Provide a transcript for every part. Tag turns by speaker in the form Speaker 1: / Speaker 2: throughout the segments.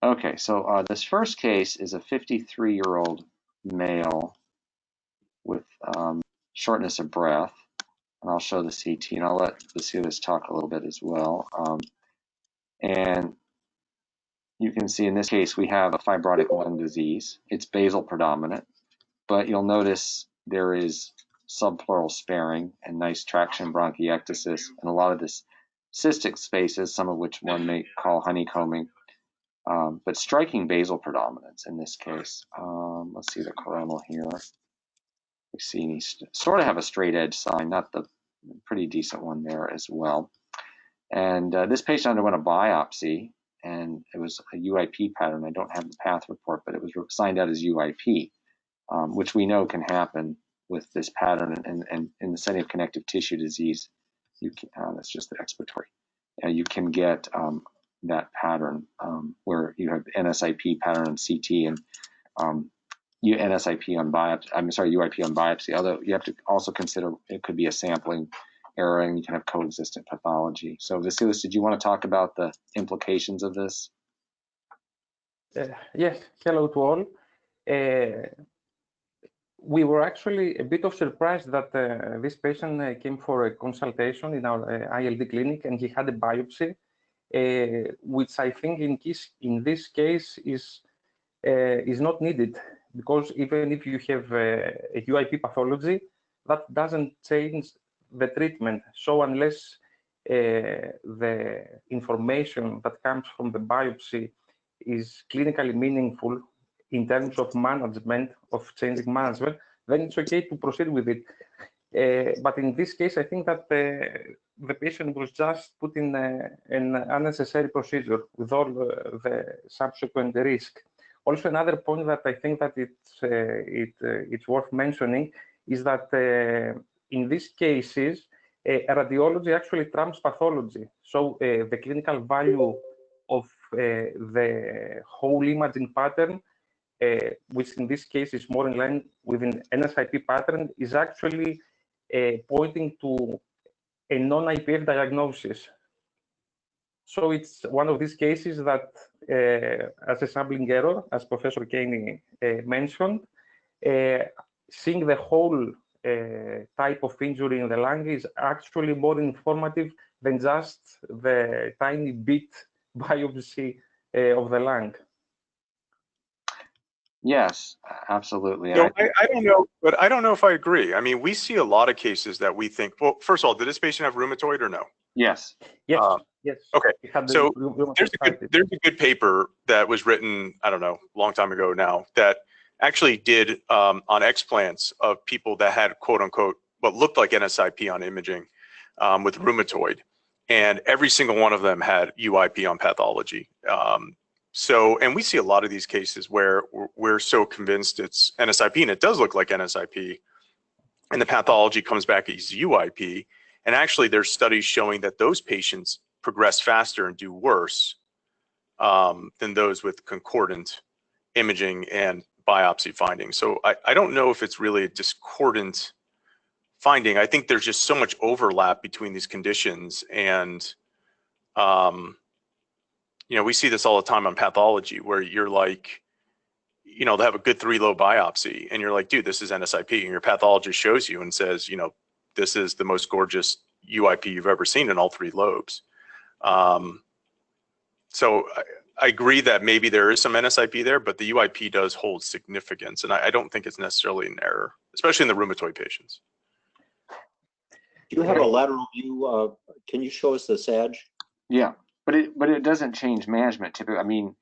Speaker 1: Okay, so this first case is a 53-year-old male with shortness of breath, and I'll show the CT, and I'll let the Vassilios talk a little bit as well. And you can see in this case we have a fibrotic lung disease. It's basal predominant, but you'll notice there is subpleural sparing and nice traction bronchiectasis, and a lot of this cystic spaces, some of which one may call honeycombing. But striking basal predominance in this case. Let's see the coronal here. We see he sort of have a straight edge sign, not the pretty decent one there as well. And this patient underwent a biopsy, and it was a UIP pattern. I don't have the path report, but it was signed out as UIP, which we know can happen with this pattern. And in the setting of connective tissue disease, you can, that's just the expiratory. You can get that pattern where you have NSIP pattern on CT and you NSIP on biopsy. I'm sorry, UIP on biopsy. Although you have to also consider it could be a sampling error, and you can have coexistent pathology. So, Vassilios, did you want to talk about the implications of this?
Speaker 2: Yes. Hello to all. We were actually a bit of surprised that this patient came for a consultation in our ILD clinic, and he had a biopsy. Which I think in this case is not needed, because even if you have a UIP pathology, that doesn't change the treatment. So unless the information that comes from the biopsy is clinically meaningful in terms of management, of changing management, then it's okay to proceed with it. But in this case, I think that the patient was just put in an unnecessary procedure with all the subsequent risk. Also, another point that I think that it's worth mentioning is that in these cases, radiology actually trumps pathology. So the clinical value of the whole imaging pattern, which in this case is more in line with an NSIP pattern, is actually pointing to a non-IPF diagnosis. So it's one of these cases that, as a sampling error, as Professor Kaney mentioned, seeing the whole type of injury in the lung is actually more informative than just the tiny bit biopsy of the lung.
Speaker 1: Yes, absolutely.
Speaker 3: No, I don't know, but I don't know if I agree. I mean, we see a lot of cases that we think, well, first of all, did this patient have rheumatoid or no?
Speaker 1: Yes.
Speaker 2: Yes. Yes.
Speaker 3: Okay. So there's a good paper that was written, I don't know, a long time ago now, that actually did on explants of people that had quote unquote what looked like NSIP on imaging with rheumatoid, and every single one of them had UIP on pathology. And we see a lot of these cases where we're so convinced it's NSIP, and it does look like NSIP, and the pathology comes back as UIP. And actually, there's studies showing that those patients progress faster and do worse than those with concordant imaging and biopsy findings. So I don't know if it's really a discordant finding. I think there's just so much overlap between these conditions, and you know, we see this all the time on pathology where you're like, you know, they have a good 3-lobe biopsy and you're like, dude, this is NSIP, and your pathologist shows you and says, you know, this is the most gorgeous UIP you've ever seen in all 3 lobes. So I agree that maybe there is some NSIP there, but the UIP does hold significance, and I don't think it's necessarily an error, especially in the rheumatoid patients.
Speaker 4: Do you have a lateral view? Can you show us the SAG?
Speaker 1: Yeah, but it doesn't change management typically. I mean,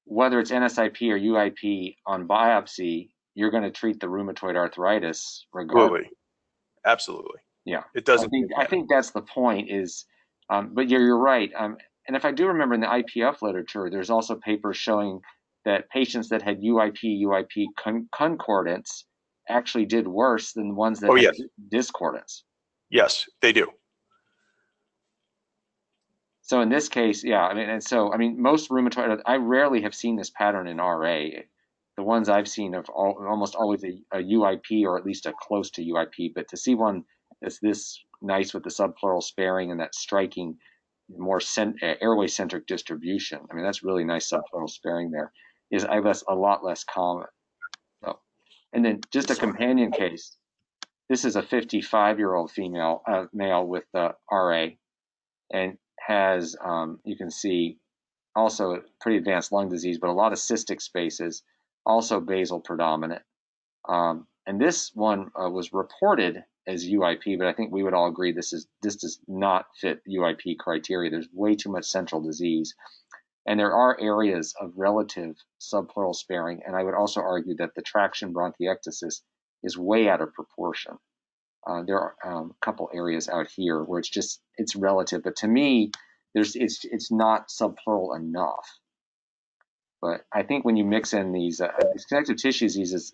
Speaker 1: whether it's NSIP or UIP on biopsy, you're going to treat the rheumatoid arthritis regardless.
Speaker 3: Absolutely.
Speaker 1: Yeah,
Speaker 3: it doesn't.
Speaker 1: I think that's the point. Is, but you're right. And if I do remember in the IPF literature, there's also papers showing that patients that had UIP concordance actually did worse than the ones that had discordance.
Speaker 3: Yes, they do.
Speaker 1: So in this case, yeah, I mean, and so, I mean, most rheumatoid, I rarely have seen this pattern in RA. The ones I've seen have almost always a UIP or at least a close to UIP, but to see one that's this nice with the subpleural sparing and that striking more airway-centric distribution. I mean, that's really nice subpleural sparing there. Is I guess a lot less common. So, and then just a companion case. This is a 55-year-old female male with RA, and has you can see also pretty advanced lung disease, but a lot of cystic spaces, also basal predominant. And this one was reported as UIP, but I think we would all agree this does not fit UIP criteria. There's way too much central disease. And there are areas of relative subpleural sparing, and I would also argue that the traction bronchiectasis is way out of proportion. There are a couple areas out here where it's relative, but to me, it's not subpleural enough. But I think when you mix in these connective tissue diseases,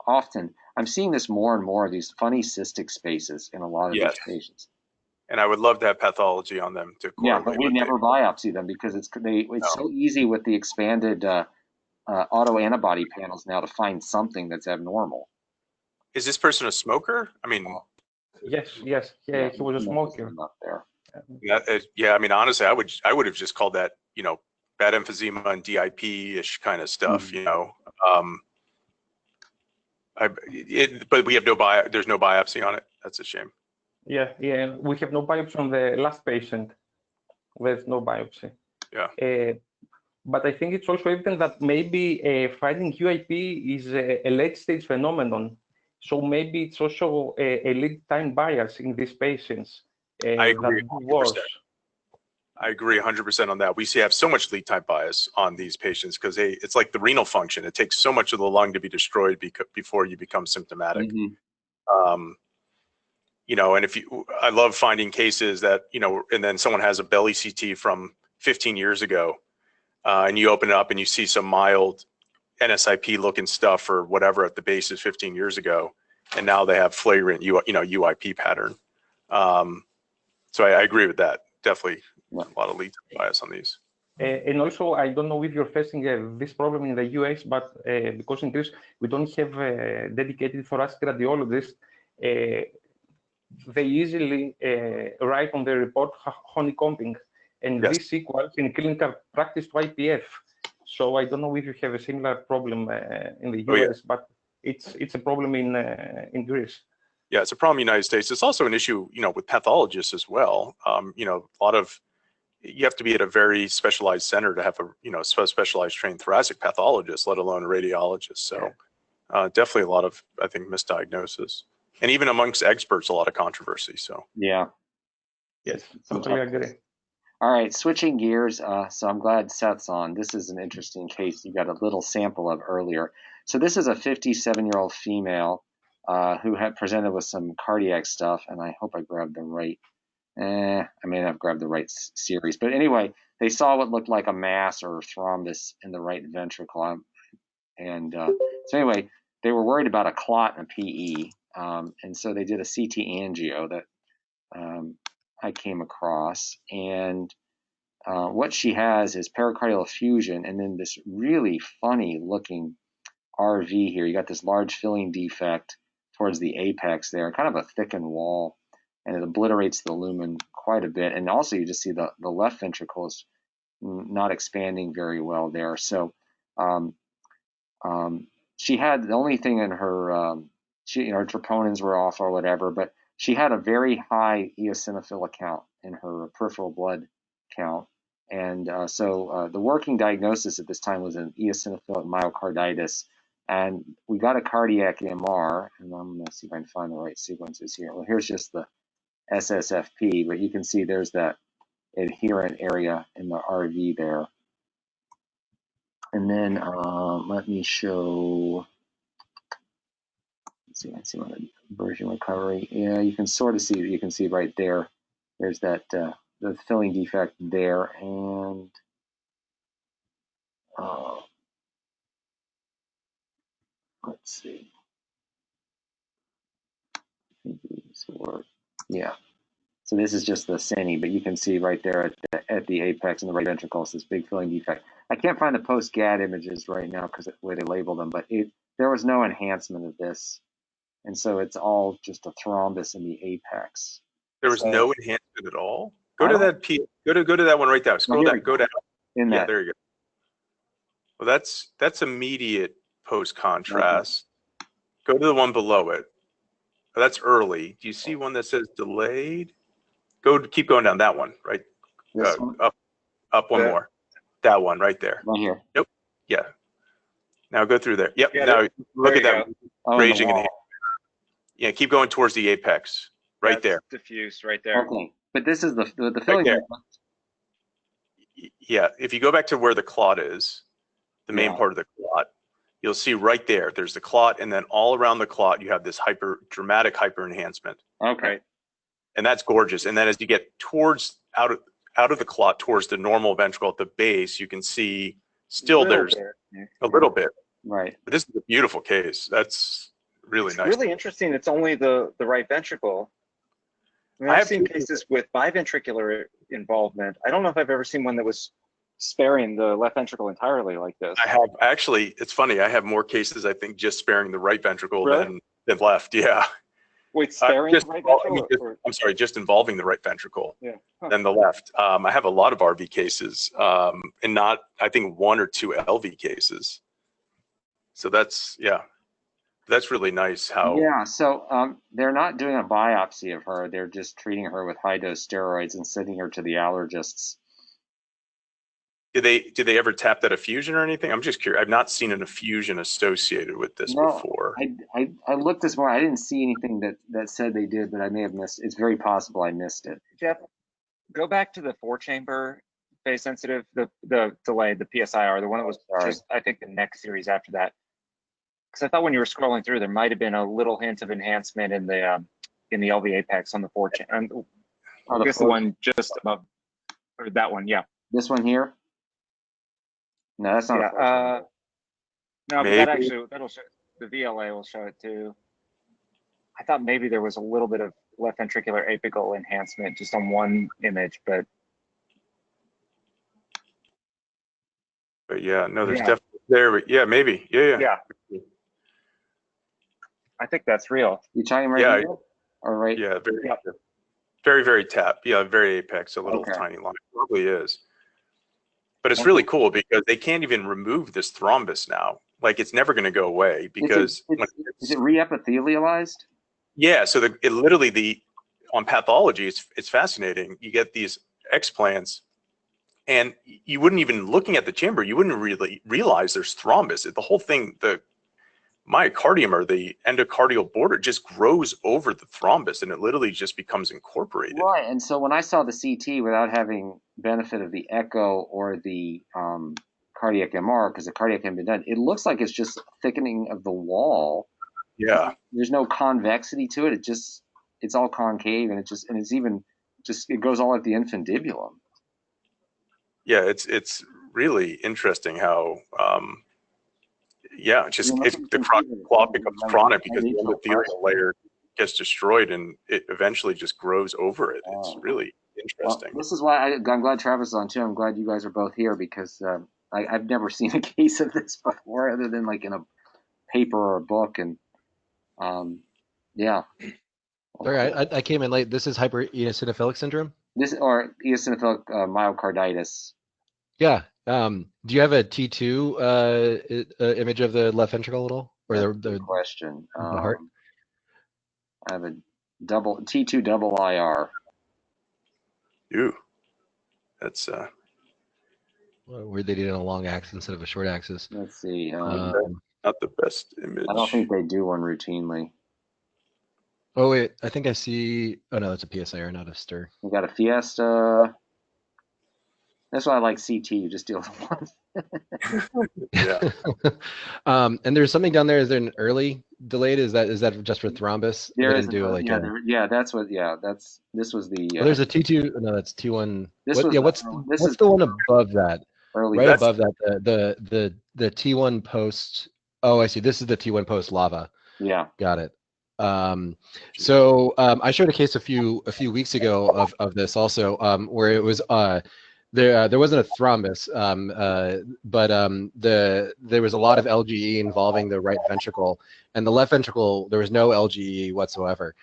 Speaker 1: often I'm seeing this more and more, these funny cystic spaces in a lot of these patients.
Speaker 3: And I would love to have pathology on them to correlate.
Speaker 1: Yeah, but we never biopsy them because it's so easy with the expanded autoantibody panels now to find something that's abnormal.
Speaker 3: Is this person a smoker? I mean,
Speaker 2: yes, he was a smoker.
Speaker 1: Up there.
Speaker 3: Yeah, I mean, honestly, I would have just called that, you know, bad emphysema and DIP-ish kind of stuff, you know. But we have there's no biopsy on it. That's a shame.
Speaker 2: Yeah, we have no biopsy on the last patient. There's no biopsy.
Speaker 3: Yeah.
Speaker 2: But I think it's also evident that maybe finding UIP is a late-stage phenomenon. So maybe it's also a lead time bias in these patients.
Speaker 3: I agree 100%. I agree 100% on that. We have so much lead time bias on these patients because it's like the renal function. It takes so much of the lung to be destroyed before you become symptomatic. You know, and I love finding cases that, you know, and then someone has a belly CT from 15 years ago, and you open it up and you see some mild NSIP looking stuff or whatever at the basis 15 years ago, and now they have flagrant, UIP pattern. So I agree with that. Definitely a lot of lead time bias on these.
Speaker 2: And also, I don't know if you're facing this problem in the US, but because in Greece we don't have a dedicated thoracic radiologist, they easily write on the report honeycombing, and this equals in clinical practice to IPF. So I don't know if you have a similar problem in the US, but it's a problem in Greece.
Speaker 3: Yeah, it's a problem in the United States. It's also an issue, you know, with pathologists as well. You know, you have to be at a very specialized center to have a, you know, specialized trained thoracic pathologist, let alone a radiologist. So definitely a lot of, I think, misdiagnosis. And even amongst experts, a lot of controversy. So
Speaker 1: yeah,
Speaker 2: yes, totally agree.
Speaker 1: All right, switching gears. So I'm glad Seth's on. This is an interesting case you got a little sample of earlier. So this is a 57-year-old female who had presented with some cardiac stuff, and I hope I grabbed the right. I may not have grabbed the right series, but anyway, they saw what looked like a mass or thrombus in the right ventricle, and so anyway, they were worried about a clot and a PE. And so they did a CT angio that I came across, and what she has is pericardial effusion, and then this really funny looking RV here. You got this large filling defect towards the apex there, kind of a thickened wall, and it obliterates the lumen quite a bit. And also you just see the left ventricle is not expanding very well there. So she had the only thing in her her troponins were off or whatever, but she had a very high eosinophil count in her peripheral blood count. And so the working diagnosis at this time was an eosinophilic myocarditis. And we got a cardiac MR, and I'm going to see if I can find the right sequences here. Well, here's just the SSFP, but you can see there's that adherent area in the RV there. And then let me show. Let's see what version recovery. Yeah, you can sort of see. You can see right there. There's that the filling defect there, and let's see. Yeah. So this is just the CINI, but you can see right there at the apex in the right ventricle, this big filling defect. I can't find the post-GAD images right now because of the way they label them, but there was no enhancement of this. And so it's all just a thrombus in the apex.
Speaker 3: There was no enhancement at all? Go to that go to that one right there. Scroll down. Go down.
Speaker 1: Yeah,
Speaker 3: there you go. Well, that's immediate post contrast. Okay. Go to the one below it. Oh, that's early. Do you see one that says delayed? Keep going down that one, right? Up one more. That one right there.
Speaker 1: Right here.
Speaker 3: Nope. Yeah. Now go through there. Yep. Yeah, now look at that. Raging in the hand. Yeah, keep going towards the apex. Right there.
Speaker 5: Diffuse right there.
Speaker 1: Okay. But this is the filling.
Speaker 3: Right yeah. If you go back to where the clot is, the main part of the clot, you'll see right there, there's the clot, and then all around the clot, you have this dramatic hyper enhancement.
Speaker 1: Okay.
Speaker 3: And that's gorgeous. And then as you get towards out of the clot towards the normal ventricle at the base, you can see still there's a little bit.
Speaker 1: Right.
Speaker 3: But this is a beautiful case. That's really nice.
Speaker 5: It's really interesting. It's only the right ventricle. I mean, I've seen cases with biventricular involvement. I don't know if I've ever seen one that was sparing the left ventricle entirely like this.
Speaker 3: I have actually. It's funny. I have more cases, I think, just sparing the right ventricle than left. Yeah.
Speaker 5: Wait, sparing the right ventricle?
Speaker 3: I'm sorry, just involving the right ventricle
Speaker 5: than
Speaker 3: the left. I have a lot of RV cases, and not, I think, 1 or 2 LV cases. So that's really nice how.
Speaker 1: Yeah, so they're not doing a biopsy of her. They're just treating her with high-dose steroids and sending her to the allergists.
Speaker 3: Did they ever tap that effusion or anything? I'm just curious. I've not seen an effusion associated with this before.
Speaker 1: I looked this morning. I didn't see anything that said they did, but I may have missed. It's very possible I missed it.
Speaker 5: Jeff, go back to the 4-chamber phase sensitive, the delayed, the PSIR, the one that was just, I think, the next series after that. Because I thought when you were scrolling through, there might have been a little hint of enhancement in the LV apex on the 4-chamber. This the one just above, or that one, yeah.
Speaker 1: This one here. No, that's not.
Speaker 5: No, but that'll show, the VLA will show it too. I thought maybe there was a little bit of left ventricular apical enhancement just on one image, but
Speaker 3: yeah, no, there's definitely there. Yeah, maybe. Yeah.
Speaker 5: I think that's real.
Speaker 1: You talking right here? Or right?
Speaker 3: Yeah, very, very tap. Yeah, very apex, a little tiny line. It probably is. But it's really cool because they can't even remove this thrombus now. Like, it's never going to go away because
Speaker 1: is it re-epithelialized?
Speaker 3: Yeah, so it literally on pathology, it's fascinating. You get these explants, and you wouldn't even, looking at the chamber, you wouldn't really realize there's thrombus. The whole thing, the myocardium or the endocardial border just grows over the thrombus, and it literally just becomes incorporated.
Speaker 1: Right, and so when I saw the CT without having benefit of the echo or the cardiac MR, because the cardiac hadn't been done, it looks like it's just thickening of the wall.
Speaker 3: Yeah,
Speaker 1: there's no convexity to it. It's all concave, and it goes all at the infundibulum.
Speaker 3: Yeah, it's really interesting how the clot becomes chronic because the endothelial layer gets destroyed and it eventually just grows over it. It's really interesting.
Speaker 1: Well, this is why I'm glad Travis is on too. I'm glad you guys are both here because I've never seen a case of this before other than like in a paper or a book. And
Speaker 6: Sorry, I came in late. This is hyper-eosinophilic syndrome?
Speaker 1: Or eosinophilic myocarditis.
Speaker 6: Yeah. Do you have a T2 image of the left ventricle at all? Or the
Speaker 1: question.
Speaker 6: The heart?
Speaker 1: I have a T2 double IR.
Speaker 3: Ew. That's
Speaker 6: where they did it on a long axis instead of a short axis.
Speaker 1: Let's see.
Speaker 3: Not the best image.
Speaker 1: I don't think they do one routinely.
Speaker 6: Oh wait, I think I see. Oh no, that's a PSIR, not a STR.
Speaker 1: We got a Fiesta. That's why I like CT. You just deal with one.
Speaker 3: Yeah.
Speaker 6: And there's something down there. Is there an early delayed? Is that just for thrombus?
Speaker 1: This was the.
Speaker 6: Well, there's a T2. No, that's T1. What's the one above that?
Speaker 1: Early.
Speaker 6: Right above that, the T1 post. Oh, I see. This is the T1 post lava.
Speaker 1: Yeah.
Speaker 6: Got it. So I showed a case a few weeks ago of this also, where it was There wasn't a thrombus, but there was a lot of LGE involving the right ventricle, and the left ventricle there was no LGE whatsoever.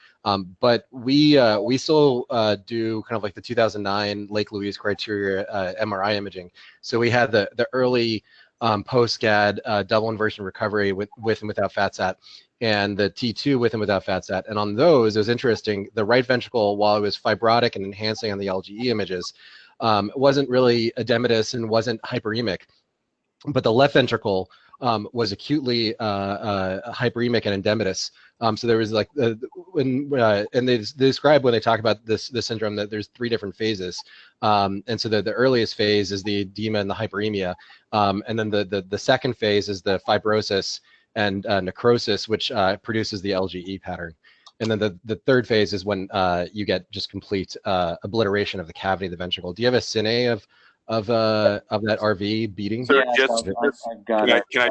Speaker 6: But we still do kind of like the 2009 Lake Louise criteria MRI imaging. So we had the early post-GAD double inversion recovery with and without FATSAT, and the T2 with and without FATSAT. And on those, it was interesting. The right ventricle, while it was fibrotic and enhancing on the LGE images, wasn't really edematous and wasn't hyperemic, but the left ventricle was acutely hyperemic and endematous. So there was like, and they describe when they talk about this syndrome that there's 3 different phases. And so the earliest phase is the edema and the hyperemia. And then the second phase is the fibrosis and necrosis, which produces the LGE pattern. And then the third phase is when you get just complete obliteration of the cavity of the ventricle. Do you have a cine of that RV beating?
Speaker 3: So
Speaker 1: Yeah,
Speaker 3: can I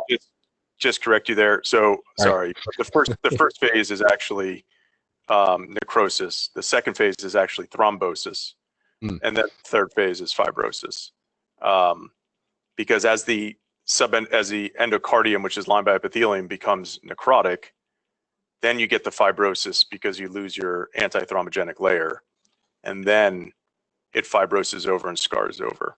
Speaker 3: just correct you there? So sorry, the first phase is actually necrosis. The second phase is actually thrombosis, and then the third phase is fibrosis. Because as the endocardium, which is lined by epithelium, becomes necrotic, then you get the fibrosis because you lose your antithrombogenic layer, and then it fibroses over and scars over.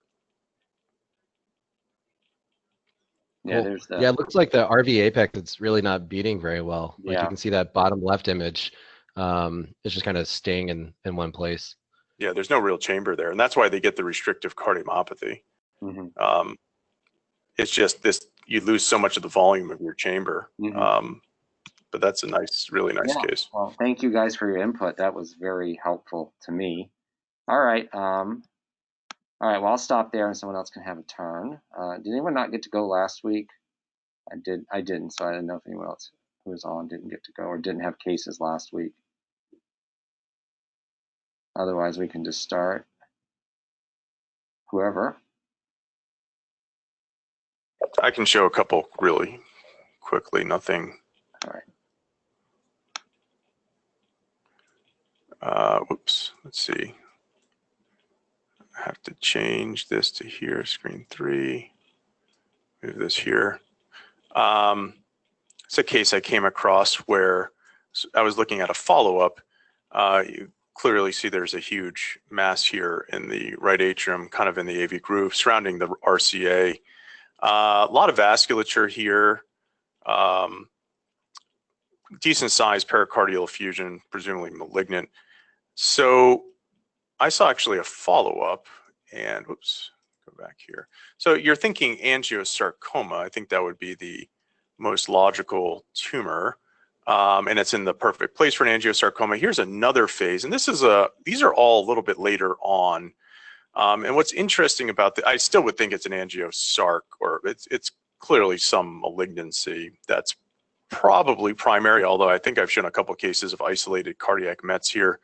Speaker 1: Yeah, there's the.
Speaker 6: Yeah, it looks like the RV apex is really not beating very well. Like
Speaker 1: Yeah.
Speaker 6: you can see that bottom left image, it's just kind of staying in one place.
Speaker 3: Yeah, there's no real chamber there, and that's why they get the restrictive cardiomyopathy.
Speaker 1: Mhm.
Speaker 3: It's just this, you lose so much of the volume of your chamber. But that's a really nice case.
Speaker 1: Well, thank you guys for your input. That was very helpful to me. All right. All right. Well, I'll stop there, and someone else can have a turn. Did anyone not get to go last week? I didn't. So I didn't know if anyone else who was on didn't get to go or didn't have cases last week. Otherwise, we can just start. Whoever.
Speaker 3: I can show a couple really quickly. Nothing.
Speaker 1: All right.
Speaker 3: Whoops, let's see. I have to change this to here, screen 3. Move this here. It's a case I came across where I was looking at a follow-up. You clearly see there's a huge mass here in the right atrium, kind of in the AV groove, surrounding the RCA. A lot of vasculature here. Decent sized pericardial effusion, presumably malignant. So I saw actually a follow-up, and whoops, go back here. So you're thinking angiosarcoma. I think that would be the most logical tumor, and it's in the perfect place for an angiosarcoma. Here's another phase, and these are all a little bit later on. And what's interesting about I still would think it's an angiosarc, or it's clearly some malignancy that's probably primary, although I think I've shown a couple cases of isolated cardiac mets here.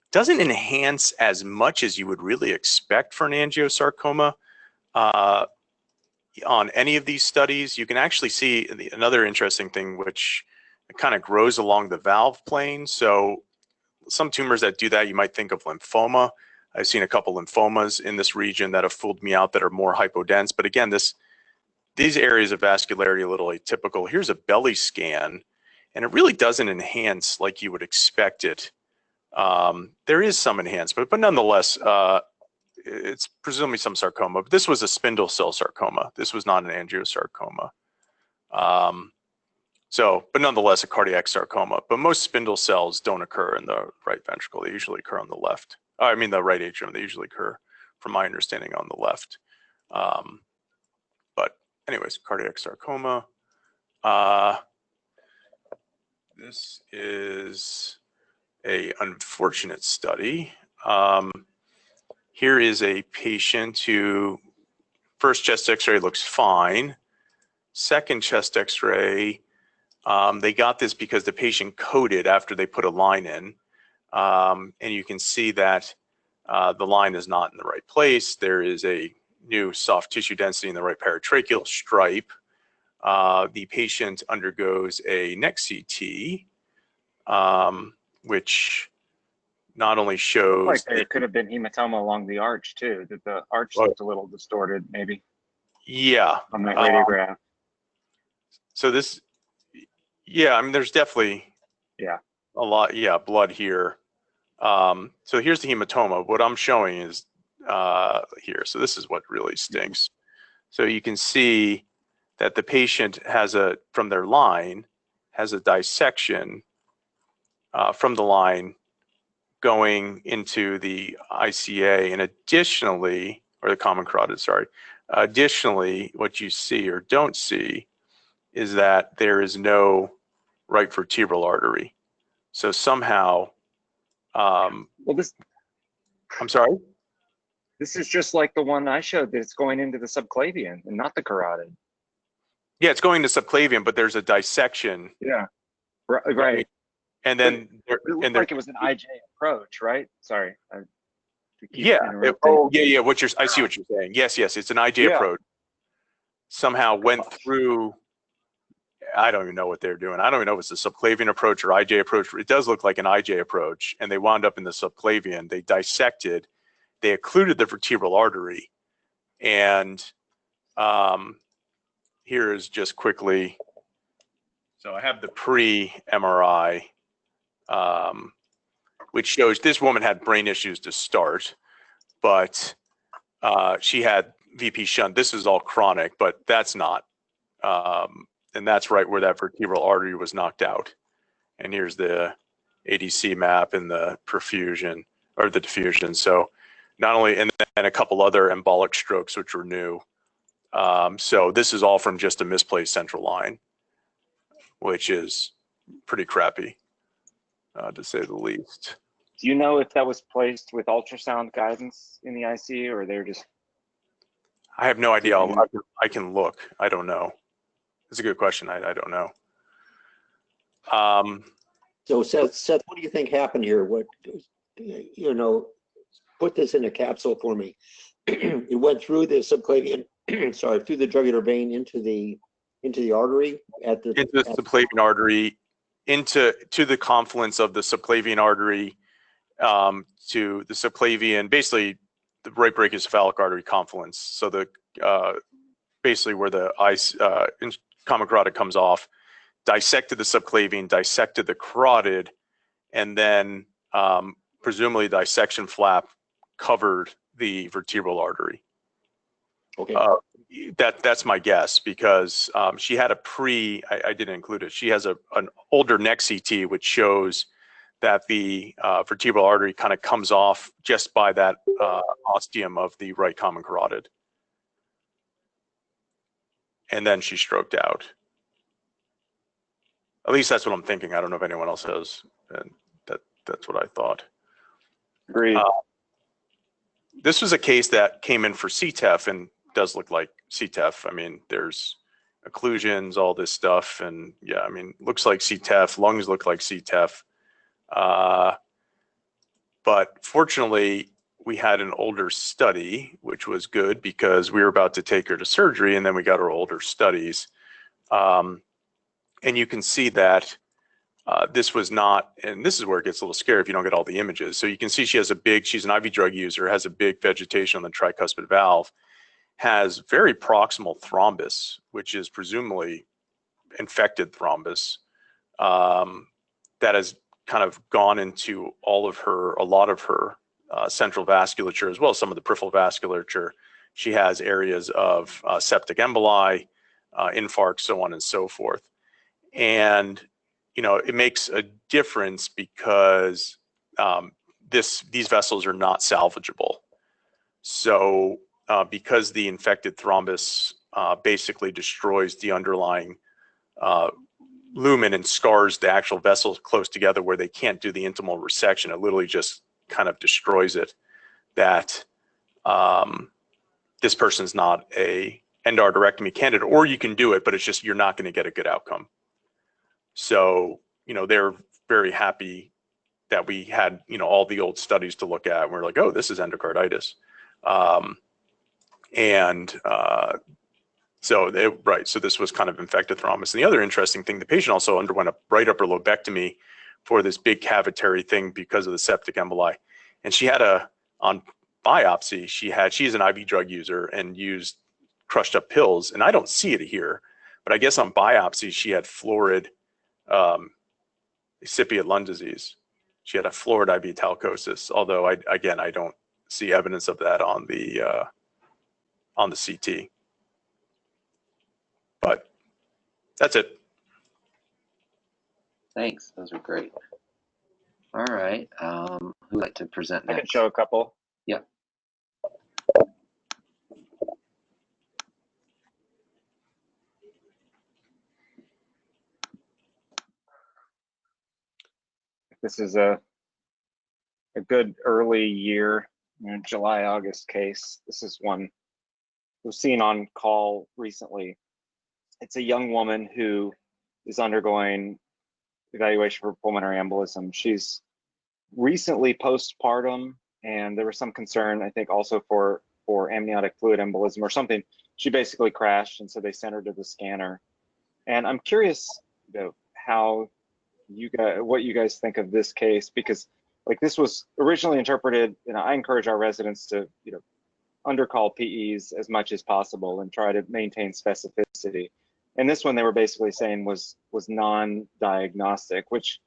Speaker 3: Doesn't enhance as much as you would really expect for an angiosarcoma. On any of these studies, you can actually see another interesting thing, which kind of grows along the valve plane. So some tumors that do that, you might think of lymphoma. I've seen a couple lymphomas in this region that have fooled me out that are more hypodense. But again, these areas of vascularity are a little atypical. Here's a belly scan, and it really doesn't enhance like you would expect it. There is some enhancement, but nonetheless, it's presumably some sarcoma. But this was a spindle cell sarcoma. This was not an angiosarcoma. But nonetheless, a cardiac sarcoma. But most spindle cells don't occur in the right ventricle. They usually occur on the left. I mean, the right atrium. They usually occur, from my understanding, on the left. But anyways, cardiac sarcoma. This is an unfortunate study. Here is a patient who first chest x-ray looks fine. Second chest x-ray, they got this because the patient coded after they put a line in. And you can see that the line is not in the right place. There is a new soft tissue density in the right paratracheal stripe. The patient undergoes a neck CT, which not only shows
Speaker 5: like there could have been hematoma along the arch too, that the arch looked a little distorted maybe.
Speaker 3: Yeah.
Speaker 5: On that radiograph.
Speaker 3: So this, yeah, I mean, there's definitely a lot, blood here. So here's the hematoma. What I'm showing is here. So this is what really stinks. So you can see that the patient has from their line, has a dissection from the line going into the ICA, and additionally, or the common carotid, sorry. Additionally, what you see or don't see is that there is no right vertebral artery. So somehow,
Speaker 5: well,
Speaker 3: I'm sorry?
Speaker 5: This is just like the one I showed, that it's going into the subclavian and not the carotid.
Speaker 3: Yeah, it's going to subclavian, but there's a dissection.
Speaker 5: Yeah, right.
Speaker 3: And then
Speaker 5: it looked like it was an IJ approach, right? Sorry.
Speaker 3: Yeah. I see what you're saying. Yes, it's an IJ approach. Somehow went through. I don't even know what they're doing. I don't even know if it's a subclavian approach or IJ approach. It does look like an IJ approach, and they wound up in the subclavian. They dissected. They occluded the vertebral artery, and here is just quickly. So I have the pre-MRI, which shows this woman had brain issues to start, but she had VP shunt. This is all chronic, but that's not. And that's right where that vertebral artery was knocked out. And here's the ADC map and the perfusion, or the diffusion. So not only, and then a couple other embolic strokes, which were new. So this is all from just a misplaced central line, which is pretty crappy, to say the least.
Speaker 5: Do you know if that was placed with ultrasound guidance in the IC, or they're just?
Speaker 3: I have no idea. I can look. I don't know. It's a good question. I don't know.
Speaker 4: So Seth, what do you think happened here? What, put this in a capsule for me. It went through the subclavian, sorry, through the jugular vein into the artery into the
Speaker 3: subclavian artery, to the confluence of the subclavian artery, to the subclavian, basically the right brachiocephalic artery confluence. So the basically where the common carotid comes off, dissected the subclavian, dissected the carotid, and then presumably dissection flap covered the vertebral artery.
Speaker 4: Okay.
Speaker 3: That's my guess, because she had I didn't include it. She has an older neck CT, which shows that the vertebral artery kind of comes off just by that ostium of the right common carotid. And then she stroked out. At least that's what I'm thinking. I don't know if anyone else has. And that's what I thought.
Speaker 5: Agreed.
Speaker 3: This was a case that came in for CTEPH and does look like CTEPH. I mean, there's occlusions, all this stuff. And yeah, I mean, looks like CTEPH. Lungs look like CTEPH. But fortunately, we had an older study, which was good because we were about to take her to surgery, and then we got her older studies. And you can see that this was not, and this is where it gets a little scary if you don't get all the images. So you can see she's an IV drug user, has a big vegetation on the tricuspid valve, has very proximal thrombus, which is presumably infected thrombus, that has kind of gone into a lot of her central vasculature, as well as some of the peripheral vasculature. She has areas of septic emboli, infarct, so on and so forth. And, it makes a difference because these vessels are not salvageable. So because the infected thrombus basically destroys the underlying lumen and scars the actual vessels close together where they can't do the intimal resection, it literally just kind of destroys it, that this person's not a endarterectomy candidate, or you can do it, but it's just, you're not going to get a good outcome. So, they're very happy that we had, all the old studies to look at. We're like, oh, this is endocarditis. So this was kind of infected thrombus. And the other interesting thing, the patient also underwent a right upper lobectomy for this big cavitary thing because of the septic emboli. And she had on biopsy, she's an IV drug user and used crushed up pills. And I don't see it here, but I guess on biopsy, she had florid incipient lung disease. She had a florid IV talcosis, although I don't see evidence of that on the CT. But that's it.
Speaker 1: Thanks. Those are great. All right. Who'd like to present next?
Speaker 5: I can show a couple.
Speaker 1: Yep.
Speaker 5: This is a good early year, July, August case. This is one was seen on call recently. It's a young woman who is undergoing evaluation for pulmonary embolism. She's recently postpartum, and there was some concern, I think, also for amniotic fluid embolism or something. She basically crashed, and so they sent her to the scanner. And I'm curious, how what you guys think of this case, because like this was originally interpreted, I encourage our residents to, undercall PEs as much as possible and try to maintain specificity. And this one they were basically saying was non-diagnostic, which,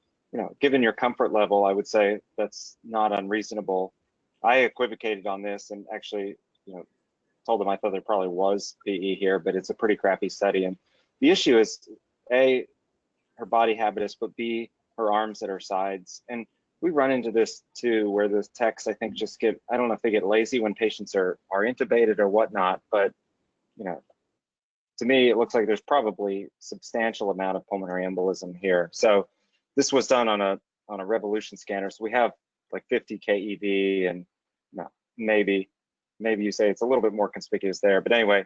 Speaker 5: given your comfort level, I would say that's not unreasonable. I equivocated on this and actually, told them I thought there probably was PE here, but it's a pretty crappy study. And the issue is A, her body habitus, but B, her arms at her sides. And we run into this too, where the techs, I think, just I don't know if they get lazy when patients are intubated or whatnot, but, to me, it looks like there's probably substantial amount of pulmonary embolism here. So this was done on a Revolution scanner. So we have like 50 KEV, and maybe you say it's a little bit more conspicuous there. But anyway,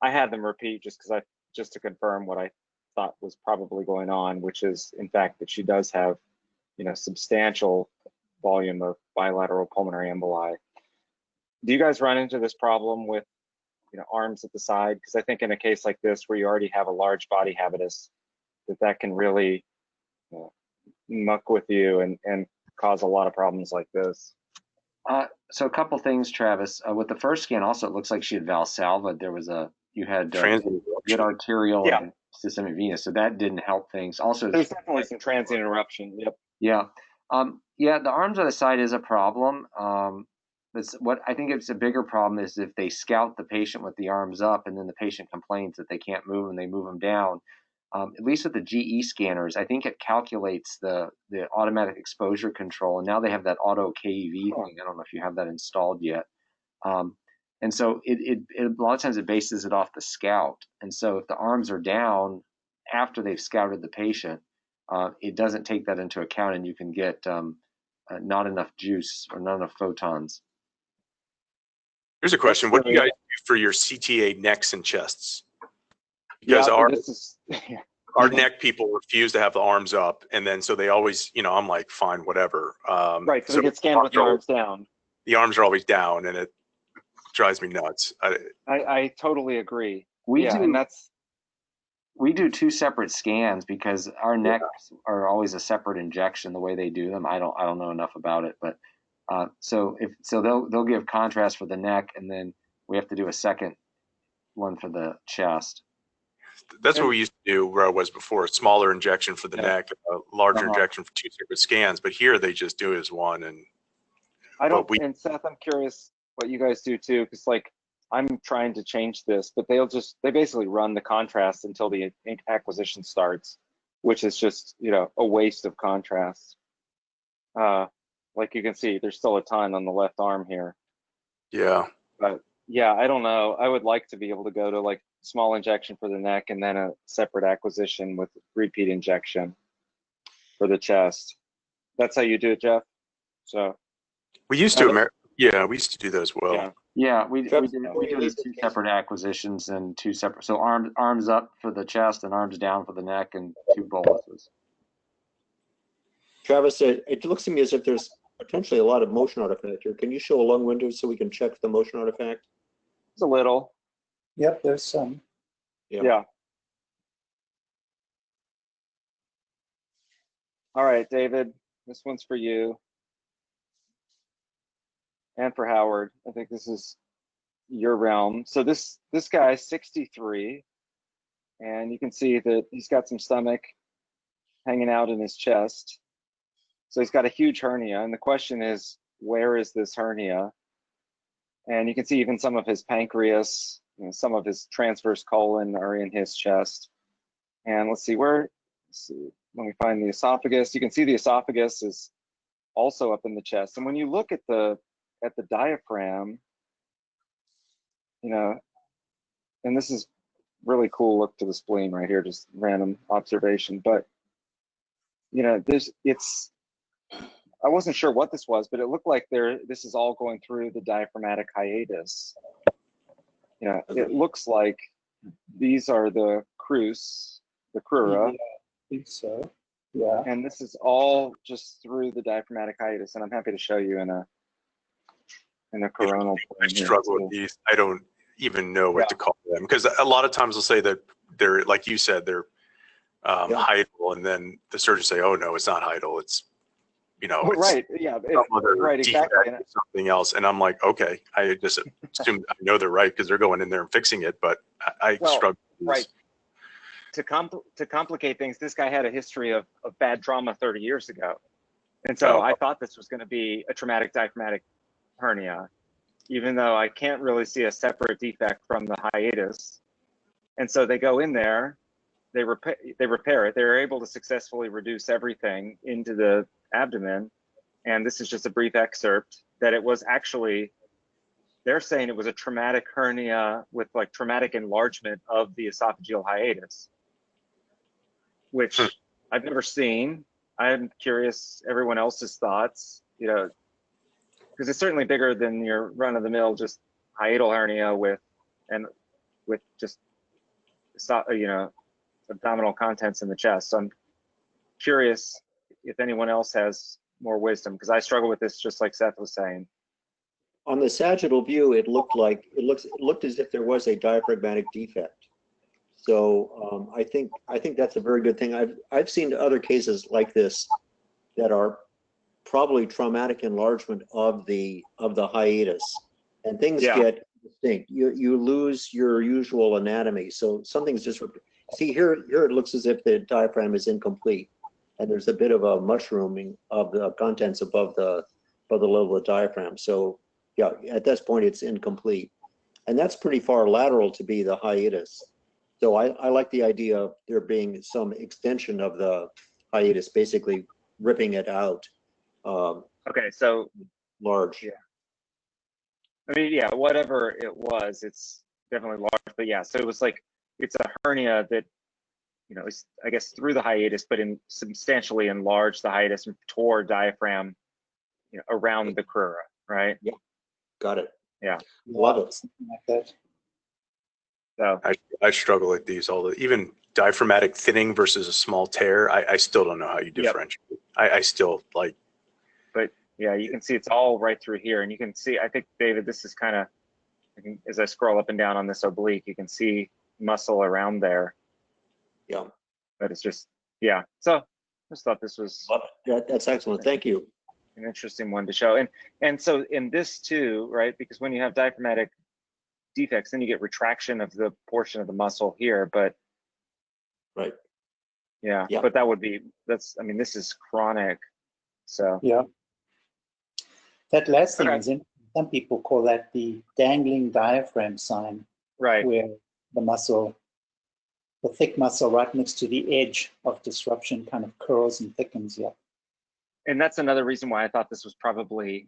Speaker 5: I had them repeat just to confirm what I thought was probably going on, which is in fact that she does have, substantial volume of bilateral pulmonary emboli. Do you guys run into this problem with, arms at the side? Because I think in a case like this, where you already have a large body habitus, that can really muck with you and cause a lot of problems like this.
Speaker 1: So a couple things, Travis. With the first scan, also it looks like she had Valsalva. You had good arterial and systemic venous, so that didn't help things. Also,
Speaker 5: there's definitely some transient eruption. Yep.
Speaker 1: Yeah. The arms on the side is a problem. What I think it's a bigger problem is if they scout the patient with the arms up, and then the patient complains that they can't move and they move them down. At least with the GE scanners, I think it calculates the automatic exposure control, and now they have that auto KEV thing. I don't know if you have that installed yet. And so it a lot of times it bases it off the scout. And so if the arms are down after they've scouted the patient, it doesn't take that into account, and you can get not enough juice or not enough photons.
Speaker 3: Here's a question. What do you guys do for your CTA necks and chests? Because our neck people refuse to have the arms up, and then so they always, I'm like, fine, whatever.
Speaker 5: Right, so they get scanned with the arms down.
Speaker 3: The arms are always down, and it drives me nuts.
Speaker 5: I totally agree.
Speaker 1: We do two separate scans because our necks are always a separate injection the way they do them. I don't know enough about it, but so they'll give contrast for the neck, and then we have to do a second one for the chest.
Speaker 3: That's what we used to do where I was before, a smaller injection for the neck, a larger injection for two separate scans. But here they just do it as one. And
Speaker 5: and Seth, I'm curious what you guys do too, because like I'm trying to change this, but they basically run the contrast until the acquisition starts, which is just, a waste of contrast. Like you can see, there's still a ton on the left arm here.
Speaker 3: Yeah.
Speaker 5: But yeah, I don't know. I would like to be able to go to like small injection for the neck and then a separate acquisition with repeat injection for the chest. That's how you do it, Jeff? So
Speaker 3: we used to, we used to do that as well.
Speaker 1: Yeah, we do two separate acquisitions and two separate. So arms up for the chest and arms down for the neck, and two boluses.
Speaker 4: Travis, it looks to me as if there's potentially a lot of motion artifact here. Can you show a lung window so we can check the motion artifact?
Speaker 5: It's a little.
Speaker 7: Yep, there's some.
Speaker 5: Yeah. All right, David, this one's for you and for Howard. I think this is your realm. So this guy's 63, and you can see that he's got some stomach hanging out in his chest. So he's got a huge hernia, and the question is, where is this hernia? And you can see even some of his pancreas, some of his transverse colon are in his chest. And let's see, when we find the esophagus, you can see the esophagus is also up in the chest. And when you look at the diaphragm, and this is really cool look to the spleen right here, just random observation. But I wasn't sure what this was, but it looked like this is all going through the diaphragmatic hiatus. It looks like these are the crus, the crura.
Speaker 7: Yeah, I think so. Yeah.
Speaker 5: And this is all just through the diaphragmatic hiatus, and I'm happy to show you in a coronal
Speaker 3: I
Speaker 5: plane.
Speaker 3: struggle with these. I don't even know what to call them, because a lot of times they'll say that they're, like you said, they're hiatal, and then the surgeons say, oh no, it's not hiatal, it's it's
Speaker 5: right, yeah, right, exactly,
Speaker 3: something else. And I'm like, okay, I just assume I know they're right because they're going in there and fixing it, but I struggle with
Speaker 5: right. To complicate things, this guy had a history of bad trauma 30 years ago, and so I thought this was going to be a traumatic diaphragmatic hernia, even though I can't really see a separate defect from the hiatus. And so they go in there, they repair it. They're able to successfully reduce everything into the abdomen. And this is just a brief excerpt that it was actually, they're saying it was a traumatic hernia with like traumatic enlargement of the esophageal hiatus, which I've never seen. I'm curious everyone else's thoughts, because it's certainly bigger than your run-of-the-mill just hiatal hernia with just abdominal contents in the chest. So I'm curious if anyone else has more wisdom, because I struggle with this just like Seth was saying.
Speaker 4: On the sagittal view, it looked as if there was a diaphragmatic defect. So I think that's a very good thing. I've seen other cases like this that are probably traumatic enlargement of the hiatus, and things get distinct. You lose your usual anatomy, so something's just see here it looks as if the diaphragm is incomplete, and there's a bit of a mushrooming of the contents above the level of the diaphragm. So yeah, at this point it's incomplete, and that's pretty far lateral to be the hiatus. So I like the idea of there being some extension of the hiatus, basically ripping it out.
Speaker 5: Okay, so
Speaker 4: large.
Speaker 5: Yeah. I mean, yeah, whatever it was, it's definitely large. But yeah, so it was like it's a hernia that is, I guess, through the hiatus, but substantially enlarged the hiatus and tore diaphragm, around the crura, right?
Speaker 4: Yeah, got it.
Speaker 5: Yeah,
Speaker 4: love it.
Speaker 7: Something like that.
Speaker 5: So
Speaker 3: I struggle with these even diaphragmatic thinning versus a small tear. I still don't know how you differentiate. I still like.
Speaker 5: But yeah, you can see it's all right through here, and you can see. I think, David, this is kind of, as I scroll up and down on this oblique, you can see muscle around there.
Speaker 4: Yeah.
Speaker 5: But it's just, yeah. So I just thought this was.
Speaker 4: That's excellent. Thank you.
Speaker 5: An interesting one to show, and so in this too, right? Because when you have diaphragmatic defects, then you get retraction of the portion of the muscle here, but
Speaker 4: right.
Speaker 5: Yeah. But I mean, this is chronic. So
Speaker 7: yeah. That last thing is interesting. Some people call that the dangling diaphragm sign.
Speaker 5: Right.
Speaker 7: Where the thick muscle right next to the edge of disruption kind of curls and thickens. Yeah.
Speaker 5: And that's another reason why I thought this was probably,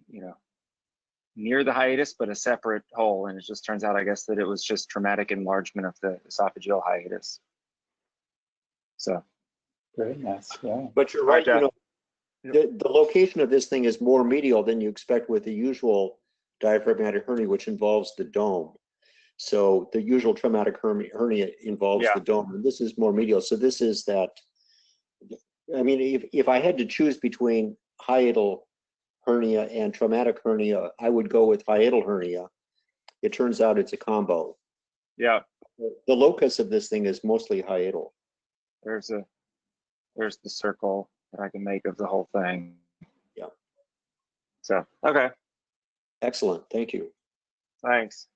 Speaker 5: near the hiatus, but a separate hole. And it just turns out, I guess, that it was just traumatic enlargement of the esophageal hiatus. So.
Speaker 7: Very nice. Yeah.
Speaker 4: But you're right. The location of this thing is more medial than you expect with the usual diaphragmatic hernia, which involves the dome. So the usual traumatic hernia involves the dome, and this is more medial. So this is that. I mean, if I had to choose between hiatal hernia and traumatic hernia, I would go with hiatal hernia. It turns out it's a combo.
Speaker 5: Yeah.
Speaker 4: The locus of this thing is mostly hiatal.
Speaker 5: There's the circle. that I can make of the whole thing.
Speaker 4: Yeah.
Speaker 5: So, okay.
Speaker 4: Excellent. Thank you.
Speaker 5: Thanks.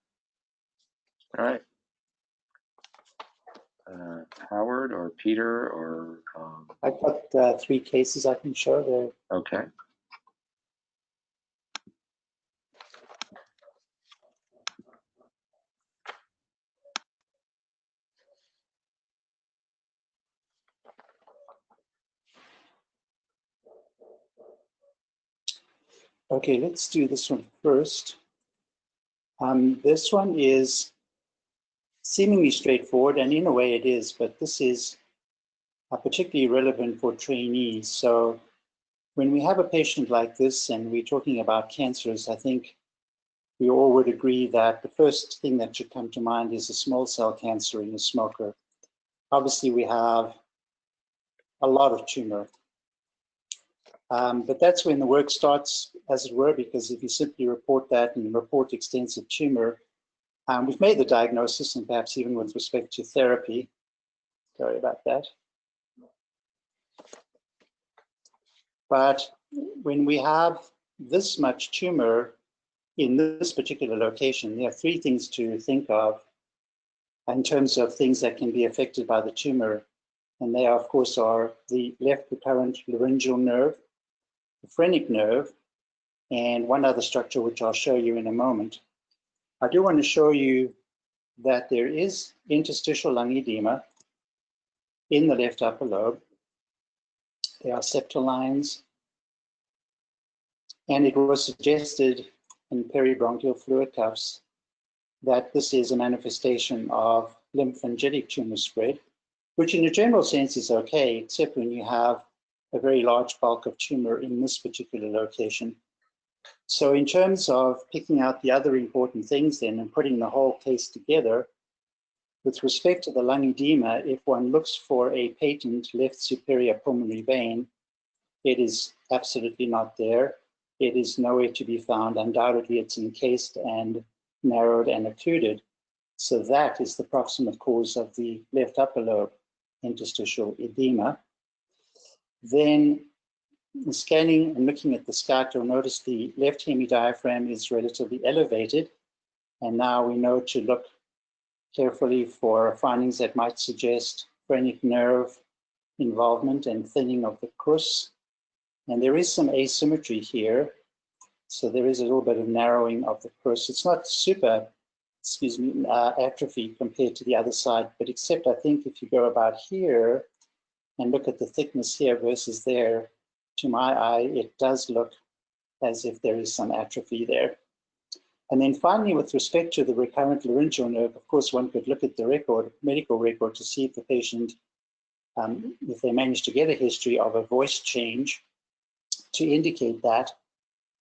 Speaker 1: All right. Howard or Peter or
Speaker 7: I've got 3 cases I can show there.
Speaker 1: okay.
Speaker 7: Okay, let's do this one first. This one is seemingly straightforward, and in a way it is, but this is particularly relevant for trainees. So when we have a patient like this and we're talking about cancers, I think we all would agree that the first thing that should come to mind is a small cell cancer in a smoker. Obviously, we have a lot of tumor. But that's when the work starts, as it were, because if you simply report that and report extensive tumor, we've made the diagnosis, and perhaps even with respect to therapy. Sorry about that. But when we have this much tumor in this particular location, there are 3 things to think of in terms of things that can be affected by the tumor. And they, of course, are the left recurrent laryngeal nerve, the phrenic nerve, and one other structure which I'll show you in a moment. I do want to show you that there is interstitial lung edema in the left upper lobe. There are septal lines, and it was suggested in peribronchial fluid cuffs that this is a manifestation of lymphangitic tumor spread, which in a general sense is okay, except when you have a very large bulk of tumor in this particular location. So in terms of picking out the other important things then and putting the whole case together, with respect to the lung edema, if one looks for a patent left superior pulmonary vein, it is absolutely not there. It is nowhere to be found. Undoubtedly, it's encased and narrowed and occluded. So that is the proximate cause of the left upper lobe interstitial edema. Then scanning and looking at the scat, you'll notice the left hemidiaphragm is relatively elevated. And now we know to look carefully for findings that might suggest phrenic nerve involvement and thinning of the crus. And there is some asymmetry here. So there is a little bit of narrowing of the crus. It's not super, atrophy compared to the other side, but except I think if you go about here and look at the thickness here versus there, to my eye, it does look as if there is some atrophy there. And then finally, with respect to the recurrent laryngeal nerve, of course, one could look at the record, medical record, to see if the patient, if they managed to get a history of a voice change to indicate that.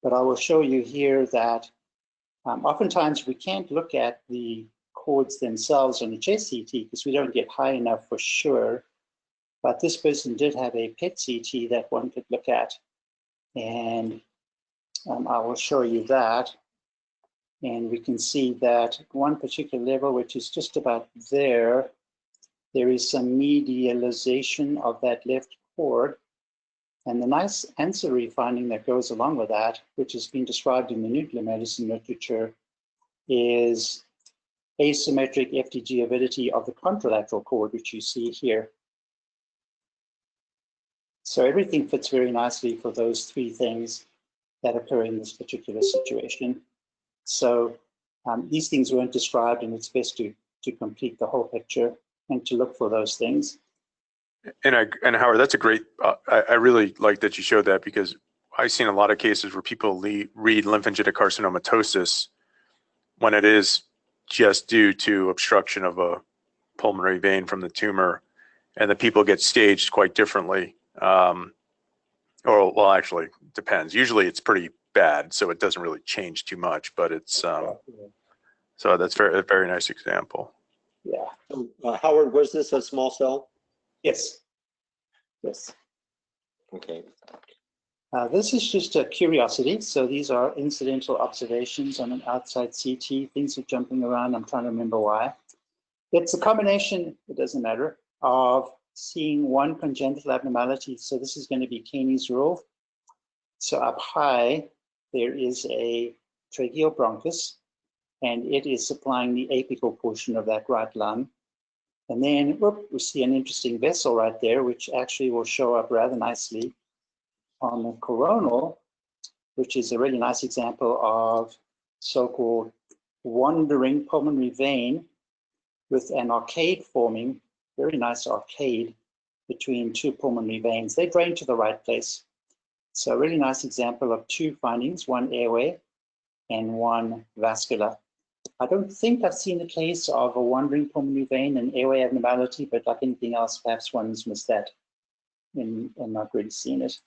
Speaker 7: But I will show you here that oftentimes we can't look at the chords themselves on the chest CT because we don't get high enough for sure. But this person did have a PET CT that one could look at. And I will show you that. And we can see that at one particular level, which is just about there, there is some medialization of that left chord. And the nice ancillary finding that goes along with that, which has been described in the nuclear medicine literature, is asymmetric FDG avidity of the contralateral chord, which you see here. So everything fits very nicely for those 3 things that occur in this particular situation. So these things weren't described, and it's best to complete the whole picture and to look for those things.
Speaker 3: And Howard, that's a great, I really like that you showed that, because I've seen a lot of cases where people read lymphangitic carcinomatosis when it is just due to obstruction of a pulmonary vein from the tumor, and the people get staged quite differently. Or, well, actually, it depends. Usually it's pretty bad, so it doesn't really change too much, but it's, so that's a very nice example.
Speaker 7: Yeah.
Speaker 4: Howard, was this a small cell?
Speaker 7: Yes. Yes.
Speaker 4: Okay.
Speaker 7: This is just a curiosity. So these are incidental observations on an outside CT. Things are jumping around. I'm trying to remember why. It's a combination, it doesn't matter, of seeing one congenital abnormality. So this is going to be Kenny's rule. So up high, there is a tracheal bronchus, and it is supplying the apical portion of that right lung. And then we see an interesting vessel right there, which actually will show up rather nicely on the coronal, which is a really nice example of so-called wandering pulmonary vein with an arcade forming, very nice arcade between two pulmonary veins. They drain to the right place. So a really nice example of two findings, one airway and one vascular. I don't think I've seen a case of a wandering pulmonary vein and airway abnormality, but like anything else, perhaps one's missed that and not really seen it.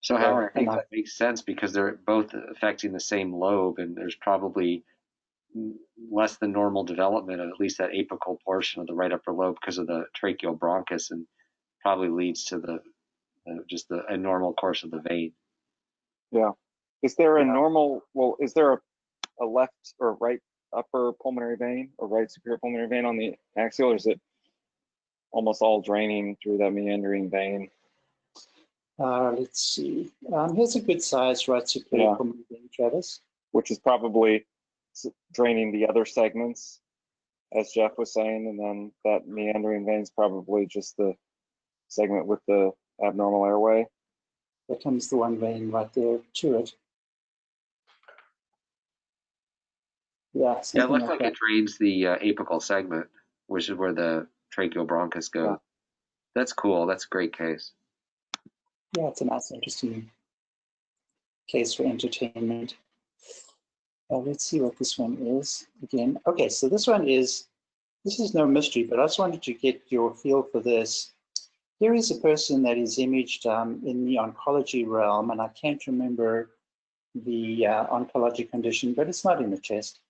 Speaker 1: So Howard, I think that makes sense because they're both affecting the same lobe, and there's probably less than normal development of at least that apical portion of the right upper lobe because of the tracheal bronchus, and probably leads to the a normal course of the vein.
Speaker 5: Yeah. Is there a normal, well, is there a left or right upper pulmonary vein or right superior pulmonary vein on the axial, or is it almost all draining through that meandering vein?
Speaker 7: Let's see. Here's a good size right superior pulmonary vein, Travis.
Speaker 5: Which is probably draining the other segments, as Jeff was saying, and then that meandering vein is probably just the segment with the abnormal airway.
Speaker 7: There comes the one vein right there to it. Yeah,
Speaker 1: it looks like it drains the apical segment, which is where the tracheal bronchus goes. Yeah. That's cool. That's a great case.
Speaker 7: Yeah, it's a nice, interesting case for entertainment. Let's see what this one is again. Okay, so this is no mystery, but I just wanted to get your feel for this. Here is a person that is imaged in the oncology realm, and I can't remember the oncology condition, but it's not in the chest.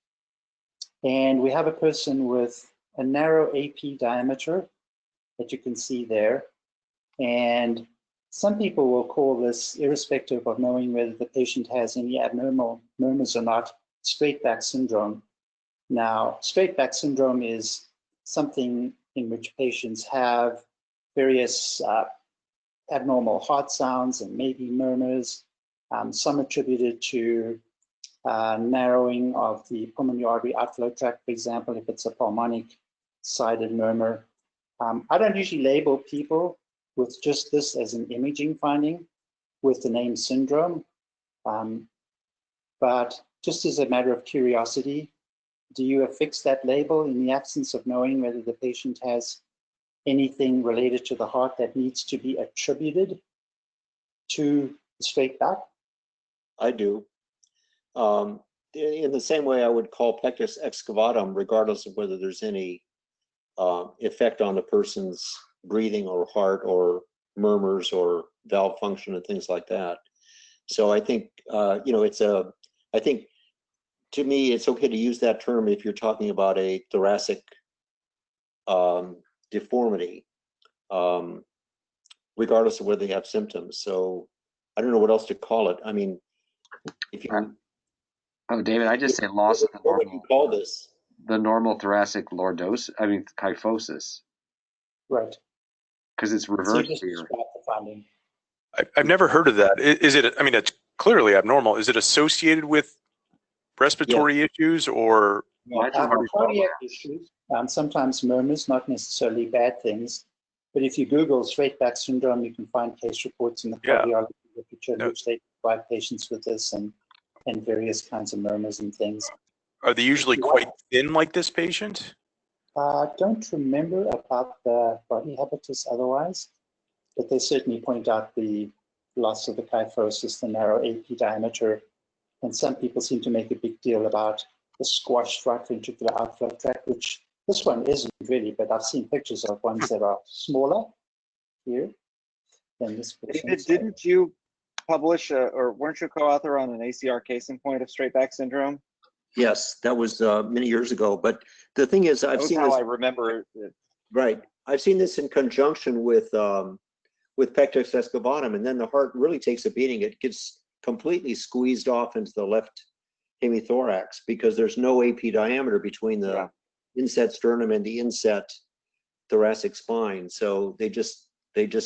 Speaker 7: And we have a person with a narrow AP diameter that you can see there. And some people will call this, irrespective of knowing whether the patient has any abnormal murmurs or not, straight back syndrome. Now, straight back syndrome is something in which patients have various abnormal heart sounds and maybe murmurs, some attributed to narrowing of the pulmonary artery outflow tract, for example, if it's a pulmonic sided murmur. I don't usually label people with just this as an imaging finding with the name syndrome, but just as a matter of curiosity, do you affix that label in the absence of knowing whether the patient has anything related to the heart that needs to be attributed to the straight back?
Speaker 4: I do. In the same way I would call pectus excavatum, regardless of whether there's any effect on the person's breathing or heart or murmurs or valve function and things like that. So I think, I think to me, it's okay to use that term if you're talking about a thoracic deformity, regardless of whether they have symptoms. So I don't know what else to call it. I mean, if you...
Speaker 1: Oh, David, I just say loss of the normal. What do you
Speaker 4: call this?
Speaker 1: The normal thoracic lordosis, kyphosis.
Speaker 7: Right.
Speaker 1: Because it's reversed here.
Speaker 3: I've never heard of that. Is it, I mean, it's clearly abnormal. Is it associated with respiratory issues or?
Speaker 7: Cardiac issues, sometimes murmurs, not necessarily bad things. But if you Google straight back syndrome, you can find case reports in the cardiology literature which they provide patients with this and various kinds of murmurs and things.
Speaker 3: Are they usually quite thin like this patient?
Speaker 7: I don't remember about the body habitus otherwise, but they certainly point out the loss of the kyphosis, the narrow AP diameter, and some people seem to make a big deal about the squashed right ventricular outflow tract, which this one isn't really, but I've seen pictures of ones that are smaller here than this patient.
Speaker 5: David, didn't you publish or weren't you co-author on an ACR case in point of straight back syndrome?
Speaker 4: Yes, that was many years ago. But the thing is, I've seen this.
Speaker 5: I remember it.
Speaker 4: Right, I've seen this in conjunction with pectus excavatum, and then the heart really takes a beating. It gets completely squeezed off into the left hemithorax because there's no AP diameter between the inset sternum and the inset thoracic spine, so they just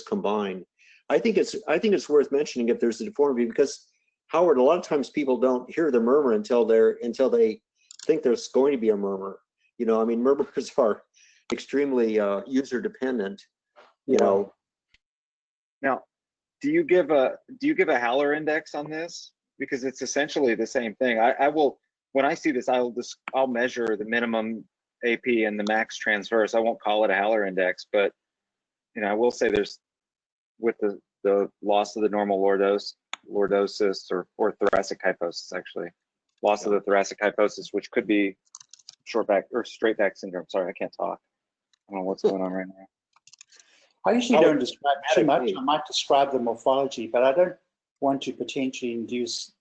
Speaker 4: combine. I think it's worth mentioning if there's a deformity, because Howard, a lot of times people don't hear the murmur until they think there's going to be a murmur. You know, I mean, murmurs are extremely user dependent. You know.
Speaker 5: Now, do you give a Haller index on this? Because it's essentially the same thing. I will, when I see this, I'll measure the minimum AP and the max transverse. I won't call it a Haller index, but you know, I will say there's, with the loss of the normal lordosis or thoracic kyphosis, actually, loss of the thoracic kyphosis, which could be short back or straight back syndrome. Sorry, I can't talk. I don't know what's going on right now.
Speaker 7: I usually don't describe too much. I might describe the morphology, but I don't want to potentially induce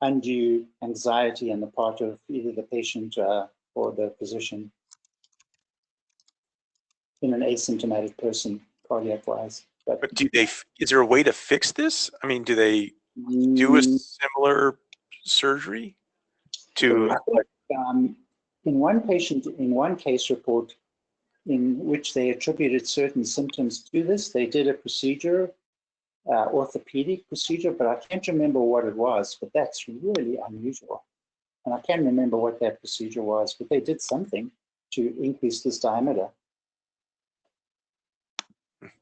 Speaker 7: undue anxiety on the part of either the patient or the physician in an asymptomatic person, cardiac-wise. But
Speaker 3: is there a way to fix this? I mean, do they do a similar surgery to?
Speaker 7: I think, in one patient, in one case report, in which they attributed certain symptoms to this, they did a procedure, orthopedic procedure, but I can't remember what it was, but that's really unusual. And I can't remember what that procedure was, but they did something to increase this diameter.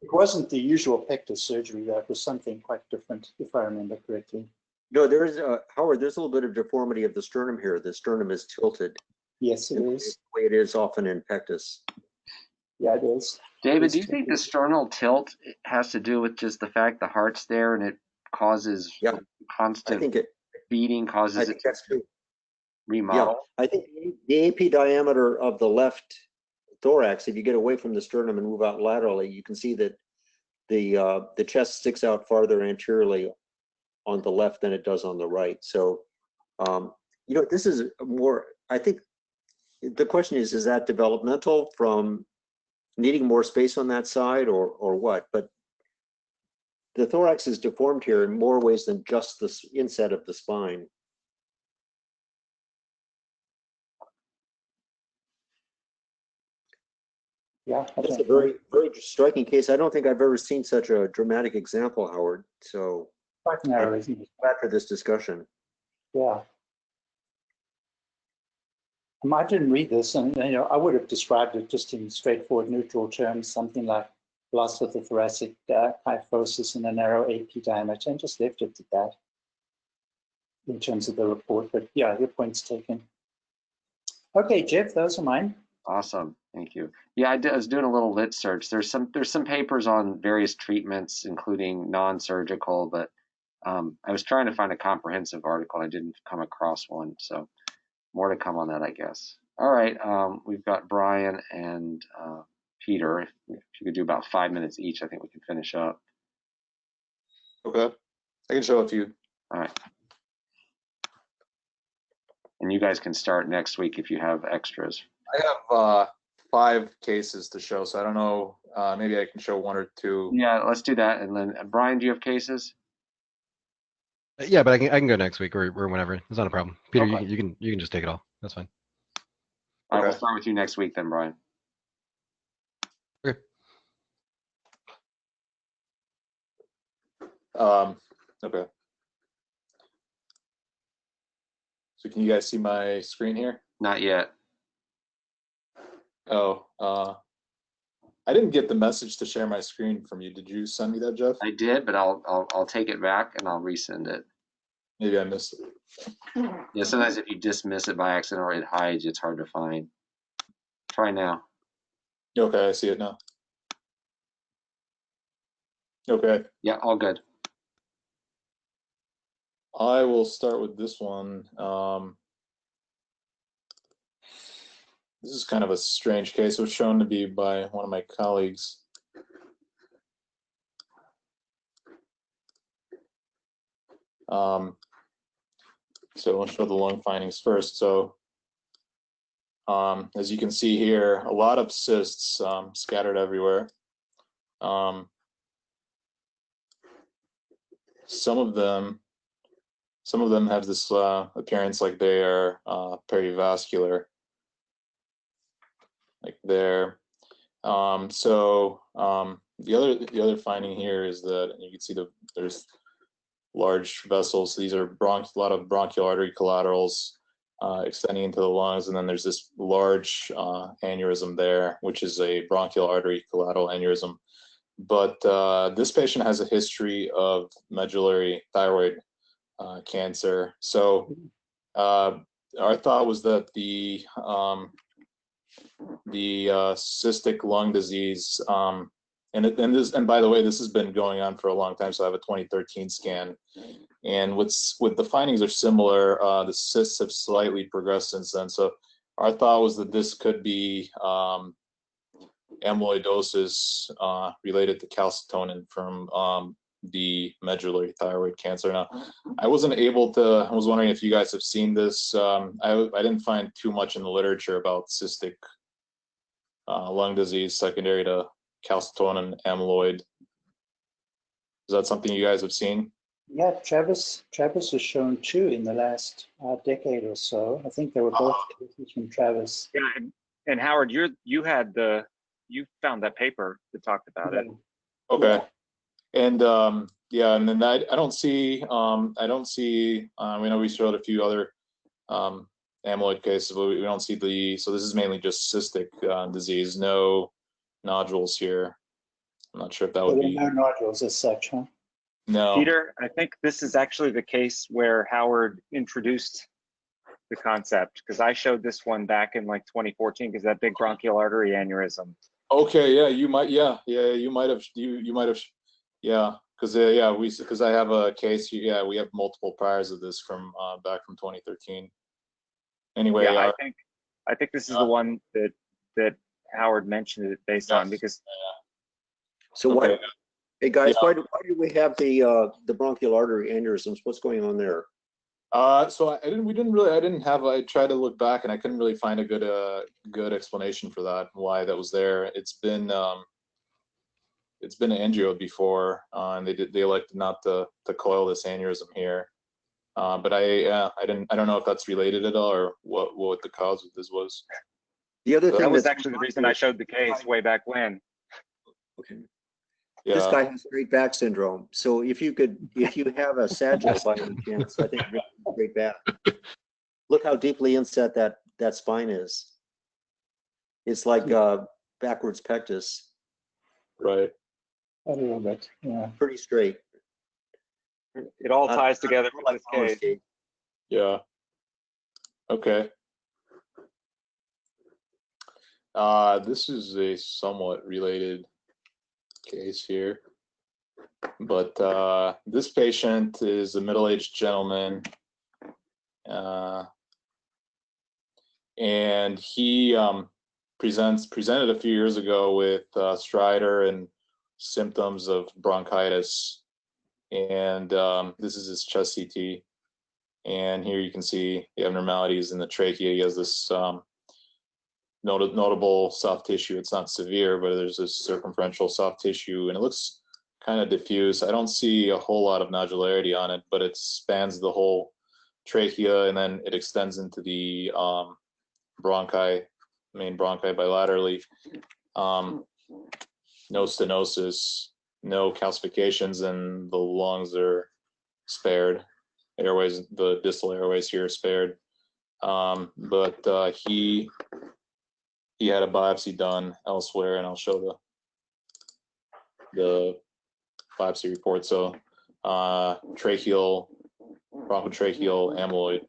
Speaker 7: It wasn't the usual pectus surgery, though. It was something quite different, if I remember correctly.
Speaker 4: No, there is, Howard, there's a little bit of deformity of the sternum here. The sternum is tilted.
Speaker 7: Yes, it is.
Speaker 4: The way it is often in pectus.
Speaker 7: Yeah, it is.
Speaker 1: David, do you think the sternal tilt has to do with just the fact the heart's there and it causes constant beating, causes it to remodel?
Speaker 4: Yeah, I think the AP diameter of the left thorax, if you get away from the sternum and move out laterally, you can see that the chest sticks out farther anteriorly on the left than it does on the right. So, you know, this is more, I think the question is that developmental from needing more space on that side or what? But the thorax is deformed here in more ways than just the inset of the spine.
Speaker 7: Yeah,
Speaker 4: that's a very, very striking case. I don't think I've ever seen such a dramatic example, Howard. So
Speaker 7: quite narrow, isn't it?
Speaker 4: Glad for this discussion.
Speaker 7: Yeah. I didn't read this, and you know, I would have described it just in straightforward neutral terms, something like loss of the thoracic kyphosis and a narrow AP diameter, and just left it at that in terms of the report. But yeah, your point's taken. Okay, Jeff, those are mine.
Speaker 1: Awesome, thank you. Yeah, I was doing a little lit search. There's some papers on various treatments, including non-surgical, but I was trying to find a comprehensive article. I didn't come across one, so more to come on that, I guess. All right, we've got Brian and Peter. If you could do about 5 minutes each, I think we can finish up.
Speaker 8: Okay, I can show a few.
Speaker 1: All right. And you guys can start next week if you have extras.
Speaker 8: I have 5 cases to show, so I don't know, maybe I can show 1 or 2.
Speaker 1: Yeah, let's do that. And then, Brian, do you have cases?
Speaker 6: Yeah, but I can go next week or whenever. It's not a problem. Peter,
Speaker 1: Okay.
Speaker 6: you can just take it all. That's fine.
Speaker 1: All right, we'll start with you next week then, Brian.
Speaker 6: Okay.
Speaker 8: Okay. So can you guys see my screen here?
Speaker 1: Not yet.
Speaker 8: Oh, I didn't get the message to share my screen from you. Did you send me that, Jeff?
Speaker 1: I did, but I'll take it back and I'll resend it.
Speaker 8: Maybe I missed it.
Speaker 1: Yeah, sometimes if you dismiss it by accident or it hides, it's hard to find. Try now.
Speaker 8: Okay, I see it now. Okay.
Speaker 1: Yeah, all good.
Speaker 8: I will start with this one. This is kind of a strange case. It was shown to be by one of my colleagues. So I'll show the lung findings first. So as you can see here, a lot of cysts scattered everywhere. Some of them have this appearance like they are perivascular, like there. The other finding here is that you can see there's large vessels. These are a lot of bronchial artery collaterals extending into the lungs, and then there's this large aneurysm there, which is a bronchial artery collateral aneurysm. But this patient has a history of medullary thyroid cancer. So our thought was that the cystic lung disease, and by the way, this has been going on for a long time. So I have a 2013 scan, and with the findings are similar. The cysts have slightly progressed since then. So our thought was that this could be amyloidosis related to calcitonin from the medullary thyroid cancer. Now, I was wondering if you guys have seen this. I didn't find too much in the literature about cystic lung disease secondary to calcitonin amyloid. Is that something you guys have seen?
Speaker 7: Yeah, Travis has shown 2 in the last decade or so. I think they were both cases from Travis.
Speaker 5: Yeah, and Howard, you found that paper that talked about it.
Speaker 8: Okay. And yeah, and then I don't see, we know we showed a few other amyloid cases, but we don't see so this is mainly just cystic disease, no nodules here. I'm not sure if that would be.
Speaker 7: No nodules as such, huh?
Speaker 8: No.
Speaker 5: Peter, I think this is actually the case where Howard introduced the concept, because I showed this one back in like 2014, because that big bronchial artery aneurysm.
Speaker 8: Okay, yeah, you might have, yeah, because I have a case, yeah, we have multiple priors of this from back from 2013. Anyway,
Speaker 5: yeah, I think this is the one that Howard mentioned it based on, because.
Speaker 4: So
Speaker 8: okay.
Speaker 4: Hey guys, why do we have the bronchial artery aneurysms? What's going on there?
Speaker 8: So I tried to look back and I couldn't really find a good explanation for that, why that was there. It's been angioed before, and they elected not to coil this aneurysm here. But I don't know if that's related at all, or what the cause of this was.
Speaker 4: The other thing
Speaker 5: that was actually the reason I showed the case way back when.
Speaker 4: Okay.
Speaker 8: Yeah.
Speaker 4: This guy has great back syndrome. So if you have a sagittal by any chance, I think great back. Look how deeply inset that spine is. It's like backwards pectus.
Speaker 8: Right.
Speaker 7: A little bit, yeah.
Speaker 4: Pretty straight.
Speaker 5: It all ties together with this case.
Speaker 8: Yeah. Okay. This is a somewhat related case here, but this patient is a middle-aged gentleman, and he presented a few years ago with stridor and symptoms of bronchitis, and this is his chest CT, and here you can see the abnormalities in the trachea. He has this notable soft tissue. It's not severe, but there's this circumferential soft tissue, and it looks kind of diffuse. I don't see a whole lot of nodularity on it, but it spans the whole trachea, and then it extends into the main bronchi bilaterally. No stenosis, no calcifications, and the lungs are spared. Airways, the distal airways here are spared. But he had a biopsy done elsewhere, and I'll show the biopsy report. So bronchotracheal amyloid,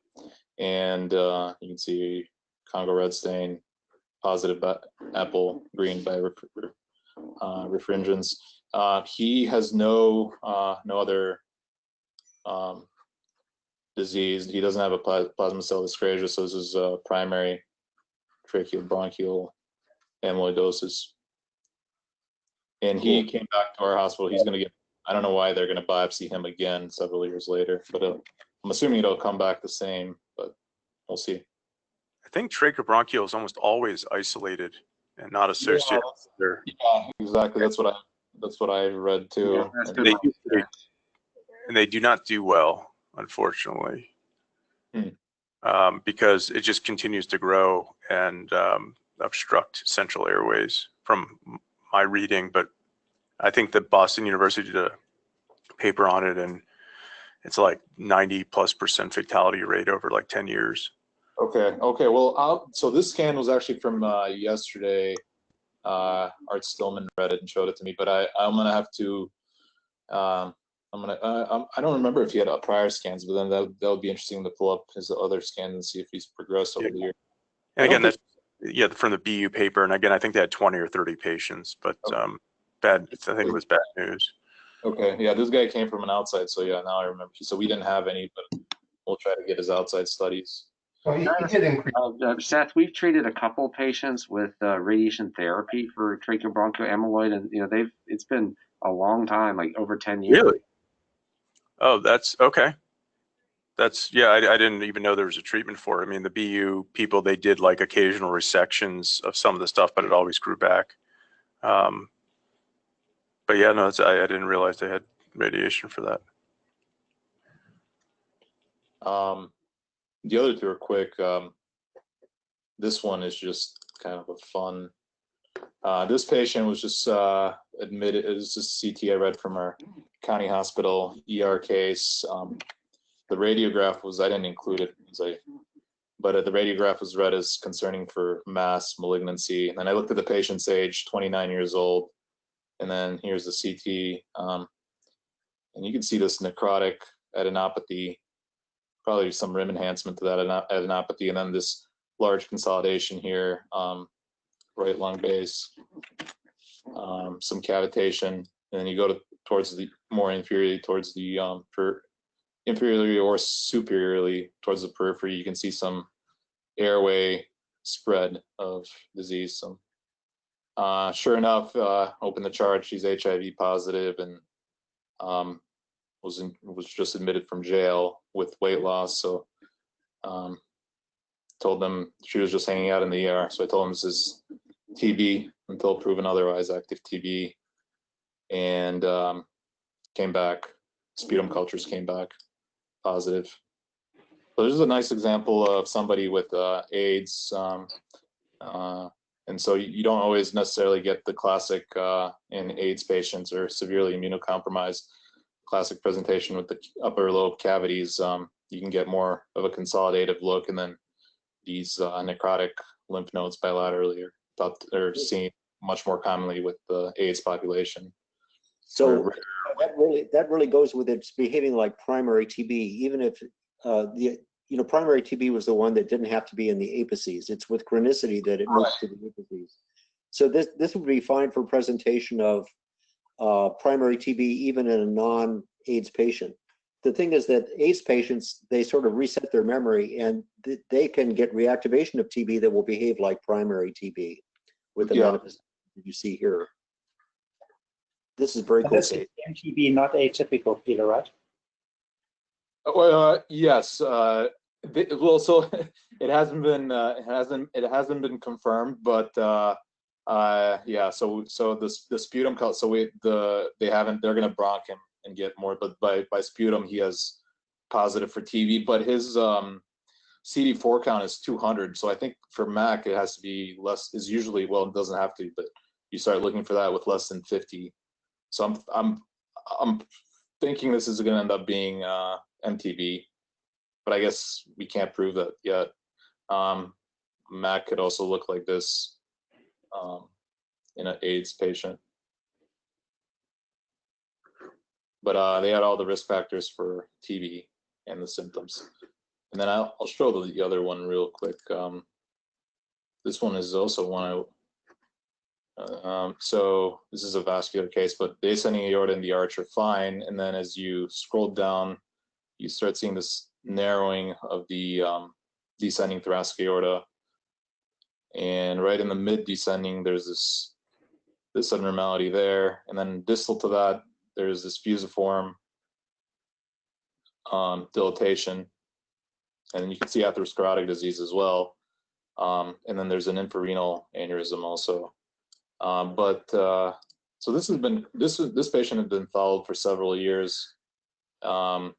Speaker 8: and you can see Congo red stain, positive apple green by refringence. He has no other disease. He doesn't have a plasma cell dyscrasia, so this is primary tracheal bronchial amyloidosis. And he came back to our hospital. He's going to get, I don't know why they're going to biopsy him again several years later, but I'm assuming it'll come back the same, but we'll see.
Speaker 3: I think tracheobronchial is almost always isolated and not associated.
Speaker 8: Yeah, exactly. That's what I read too.
Speaker 3: Yeah, and they do not do well, unfortunately, because it just continues to grow. And obstruct central airways from my reading, but I think that Boston University did a paper on it, and it's like 90+% fatality rate over like 10 years.
Speaker 8: Okay. Well, so this scan was actually from yesterday. Art Stillman read it and showed it to me, but I'm gonna have to. I don't remember if he had prior scans, but then that would be interesting to pull up his other scans and see if he's progressed over the year.
Speaker 3: And again, that's from the BU paper, and again, I think they had 20 or 30 patients, but
Speaker 8: okay.
Speaker 3: I think it was bad news.
Speaker 8: Okay, yeah, this guy came from an outside, so yeah, now I remember. So we didn't have any, but we'll try to get his outside studies.
Speaker 9: Well, he did increase.
Speaker 1: Seth, we've treated a couple patients with radiation therapy for tracheobronchial amyloid, and it's been a long time, like over 10 years.
Speaker 3: Really? Oh, that's okay. That's I didn't even know there was a treatment for it. I mean, the BU people, they did like occasional resections of some of the stuff, but it always grew back. But yeah, no, I didn't realize they had radiation for that.
Speaker 8: The other two are quick. This one is just kind of a fun. This patient was just admitted. It was just CT I read from our county hospital ER case. The radiograph I didn't include it, but the radiograph was read as concerning for mass malignancy. And then I looked at the patient's age, 29 years old. And then here's the CT. And you can see this necrotic adenopathy, probably some rim enhancement to that adenopathy. And then this large consolidation here, right lung base, some cavitation. And then you go towards the more inferiorly, towards the inferiorly or superiorly towards the periphery, you can see some airway spread of disease. So, sure enough, open the chart, she's HIV positive and was just admitted from jail with weight loss. So told them she was just hanging out in the ER. So I told them this is TB until proven otherwise, active TB, and came back. Sputum cultures came back positive. So this is a nice example of somebody with AIDS. And so you don't always necessarily get the classic in AIDS patients or severely immunocompromised classic presentation with the upper lobe cavities. You can get more of a consolidative look, and then these necrotic lymph nodes bilaterally are seen much more commonly with the AIDS population.
Speaker 4: So that really goes with it's behaving like primary TB, even if primary TB was the one that didn't have to be in the apices. It's with chronicity that it moves to the apices. So this would be fine for presentation of primary TB even in a non-AIDS patient. The thing is that AIDS patients, they sort of reset their memory and they can get reactivation of TB that will behave like primary TB with the manifestation that you see here. This is very cool.
Speaker 7: This is MTB, not atypical, Peter, right?
Speaker 8: Well, yes. Well, so it hasn't been confirmed, but yeah. So the sputum count. So they're going to bronch him and get more, but by sputum he has positive for TB, but his CD4 count is 200. So I think for MAC it has to be less. Is usually, well, it doesn't have to, but you start looking for that with less than 50. So I'm thinking this is going to end up being MTB, but I guess we can't prove that yet. MAC could also look like this in an AIDS patient. But they had all the risk factors for TB and the symptoms. And then I'll show the other one real quick. This one is also one so this is a vascular case, but the ascending aorta and the arch are fine. And then as you scroll down, you start seeing this narrowing of the descending thoracic aorta. And right in the mid descending, there's this abnormality there. And then distal to that, there's this fusiform dilatation. And you can see atherosclerotic disease as well. And then there's an infrarenal aneurysm also. So this patient had been followed for several years. I don't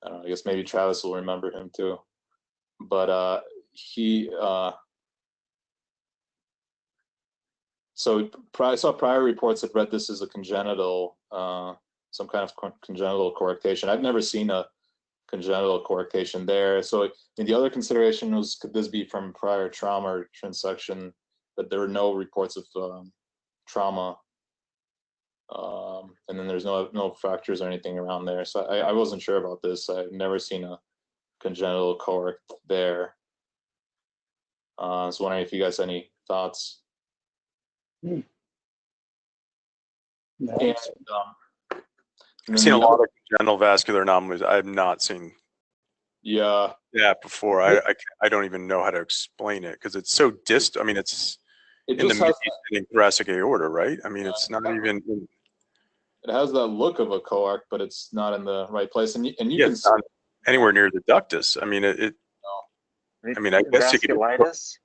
Speaker 8: know, I guess maybe Travis will remember him too. But he So I saw prior reports that read this as a congenital, some kind of congenital coarctation. I've never seen a congenital coarctation there. So the other consideration was, could this be from prior trauma or transection? But there were no reports of trauma. And then there's no fractures or anything around there. So I wasn't sure about this. I've never seen a congenital coarct there. I was wondering if you guys had any thoughts.
Speaker 7: No.
Speaker 8: And,
Speaker 3: I've seen a lot of congenital vascular anomalies. I have not seen that before. I don't even know how to explain it because it's so distant. I mean, it's in the median thoracic aorta, right? I mean, it's not even.
Speaker 8: It has that look of a coarct, but it's not in the right place. And you can
Speaker 3: it's not anywhere near the ductus. I mean, I mean, I guess
Speaker 5: vasculitis.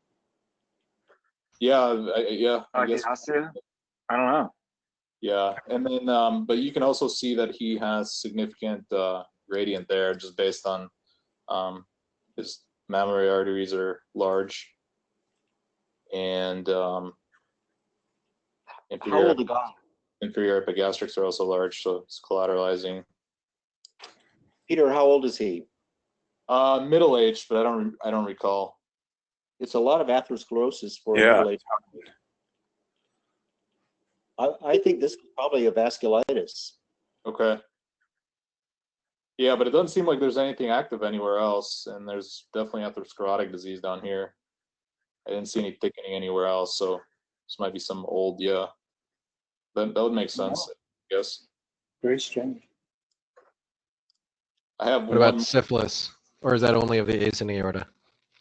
Speaker 8: Yeah.
Speaker 5: I guess. I don't know.
Speaker 8: Yeah, and then but you can also see that he has significant gradient there, just based on his mammary arteries are large, and inferior epigastrics are also large, so it's collateralizing.
Speaker 4: Peter, how old is he?
Speaker 8: Middle-aged, but I don't recall.
Speaker 4: It's a lot of atherosclerosis for a middle-aged. I think this is probably a vasculitis.
Speaker 8: Okay. Yeah, but it doesn't seem like there's anything active anywhere else, and there's definitely atherosclerotic disease down here. I didn't see any thickening anywhere else, so this might be some old, that would make sense, I guess.
Speaker 7: Very strange.
Speaker 8: I have
Speaker 6: What about syphilis? Or is that only of the ascending aorta?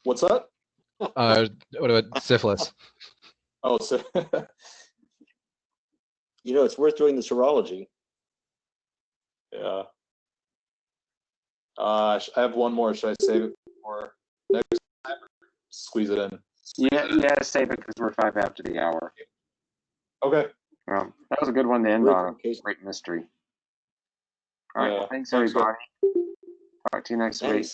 Speaker 8: What's that?
Speaker 6: What about syphilis?
Speaker 8: Oh,
Speaker 4: you know, it's worth doing the serology.
Speaker 8: Yeah. I have one more. Should I save it for next time? Squeeze it in.
Speaker 1: Yeah, save it because we're 5 after the hour.
Speaker 8: Okay.
Speaker 1: Well, that was a good one to end on. Great mystery. All right.
Speaker 8: Yeah.
Speaker 1: Thanks, everybody. Talk to you next week.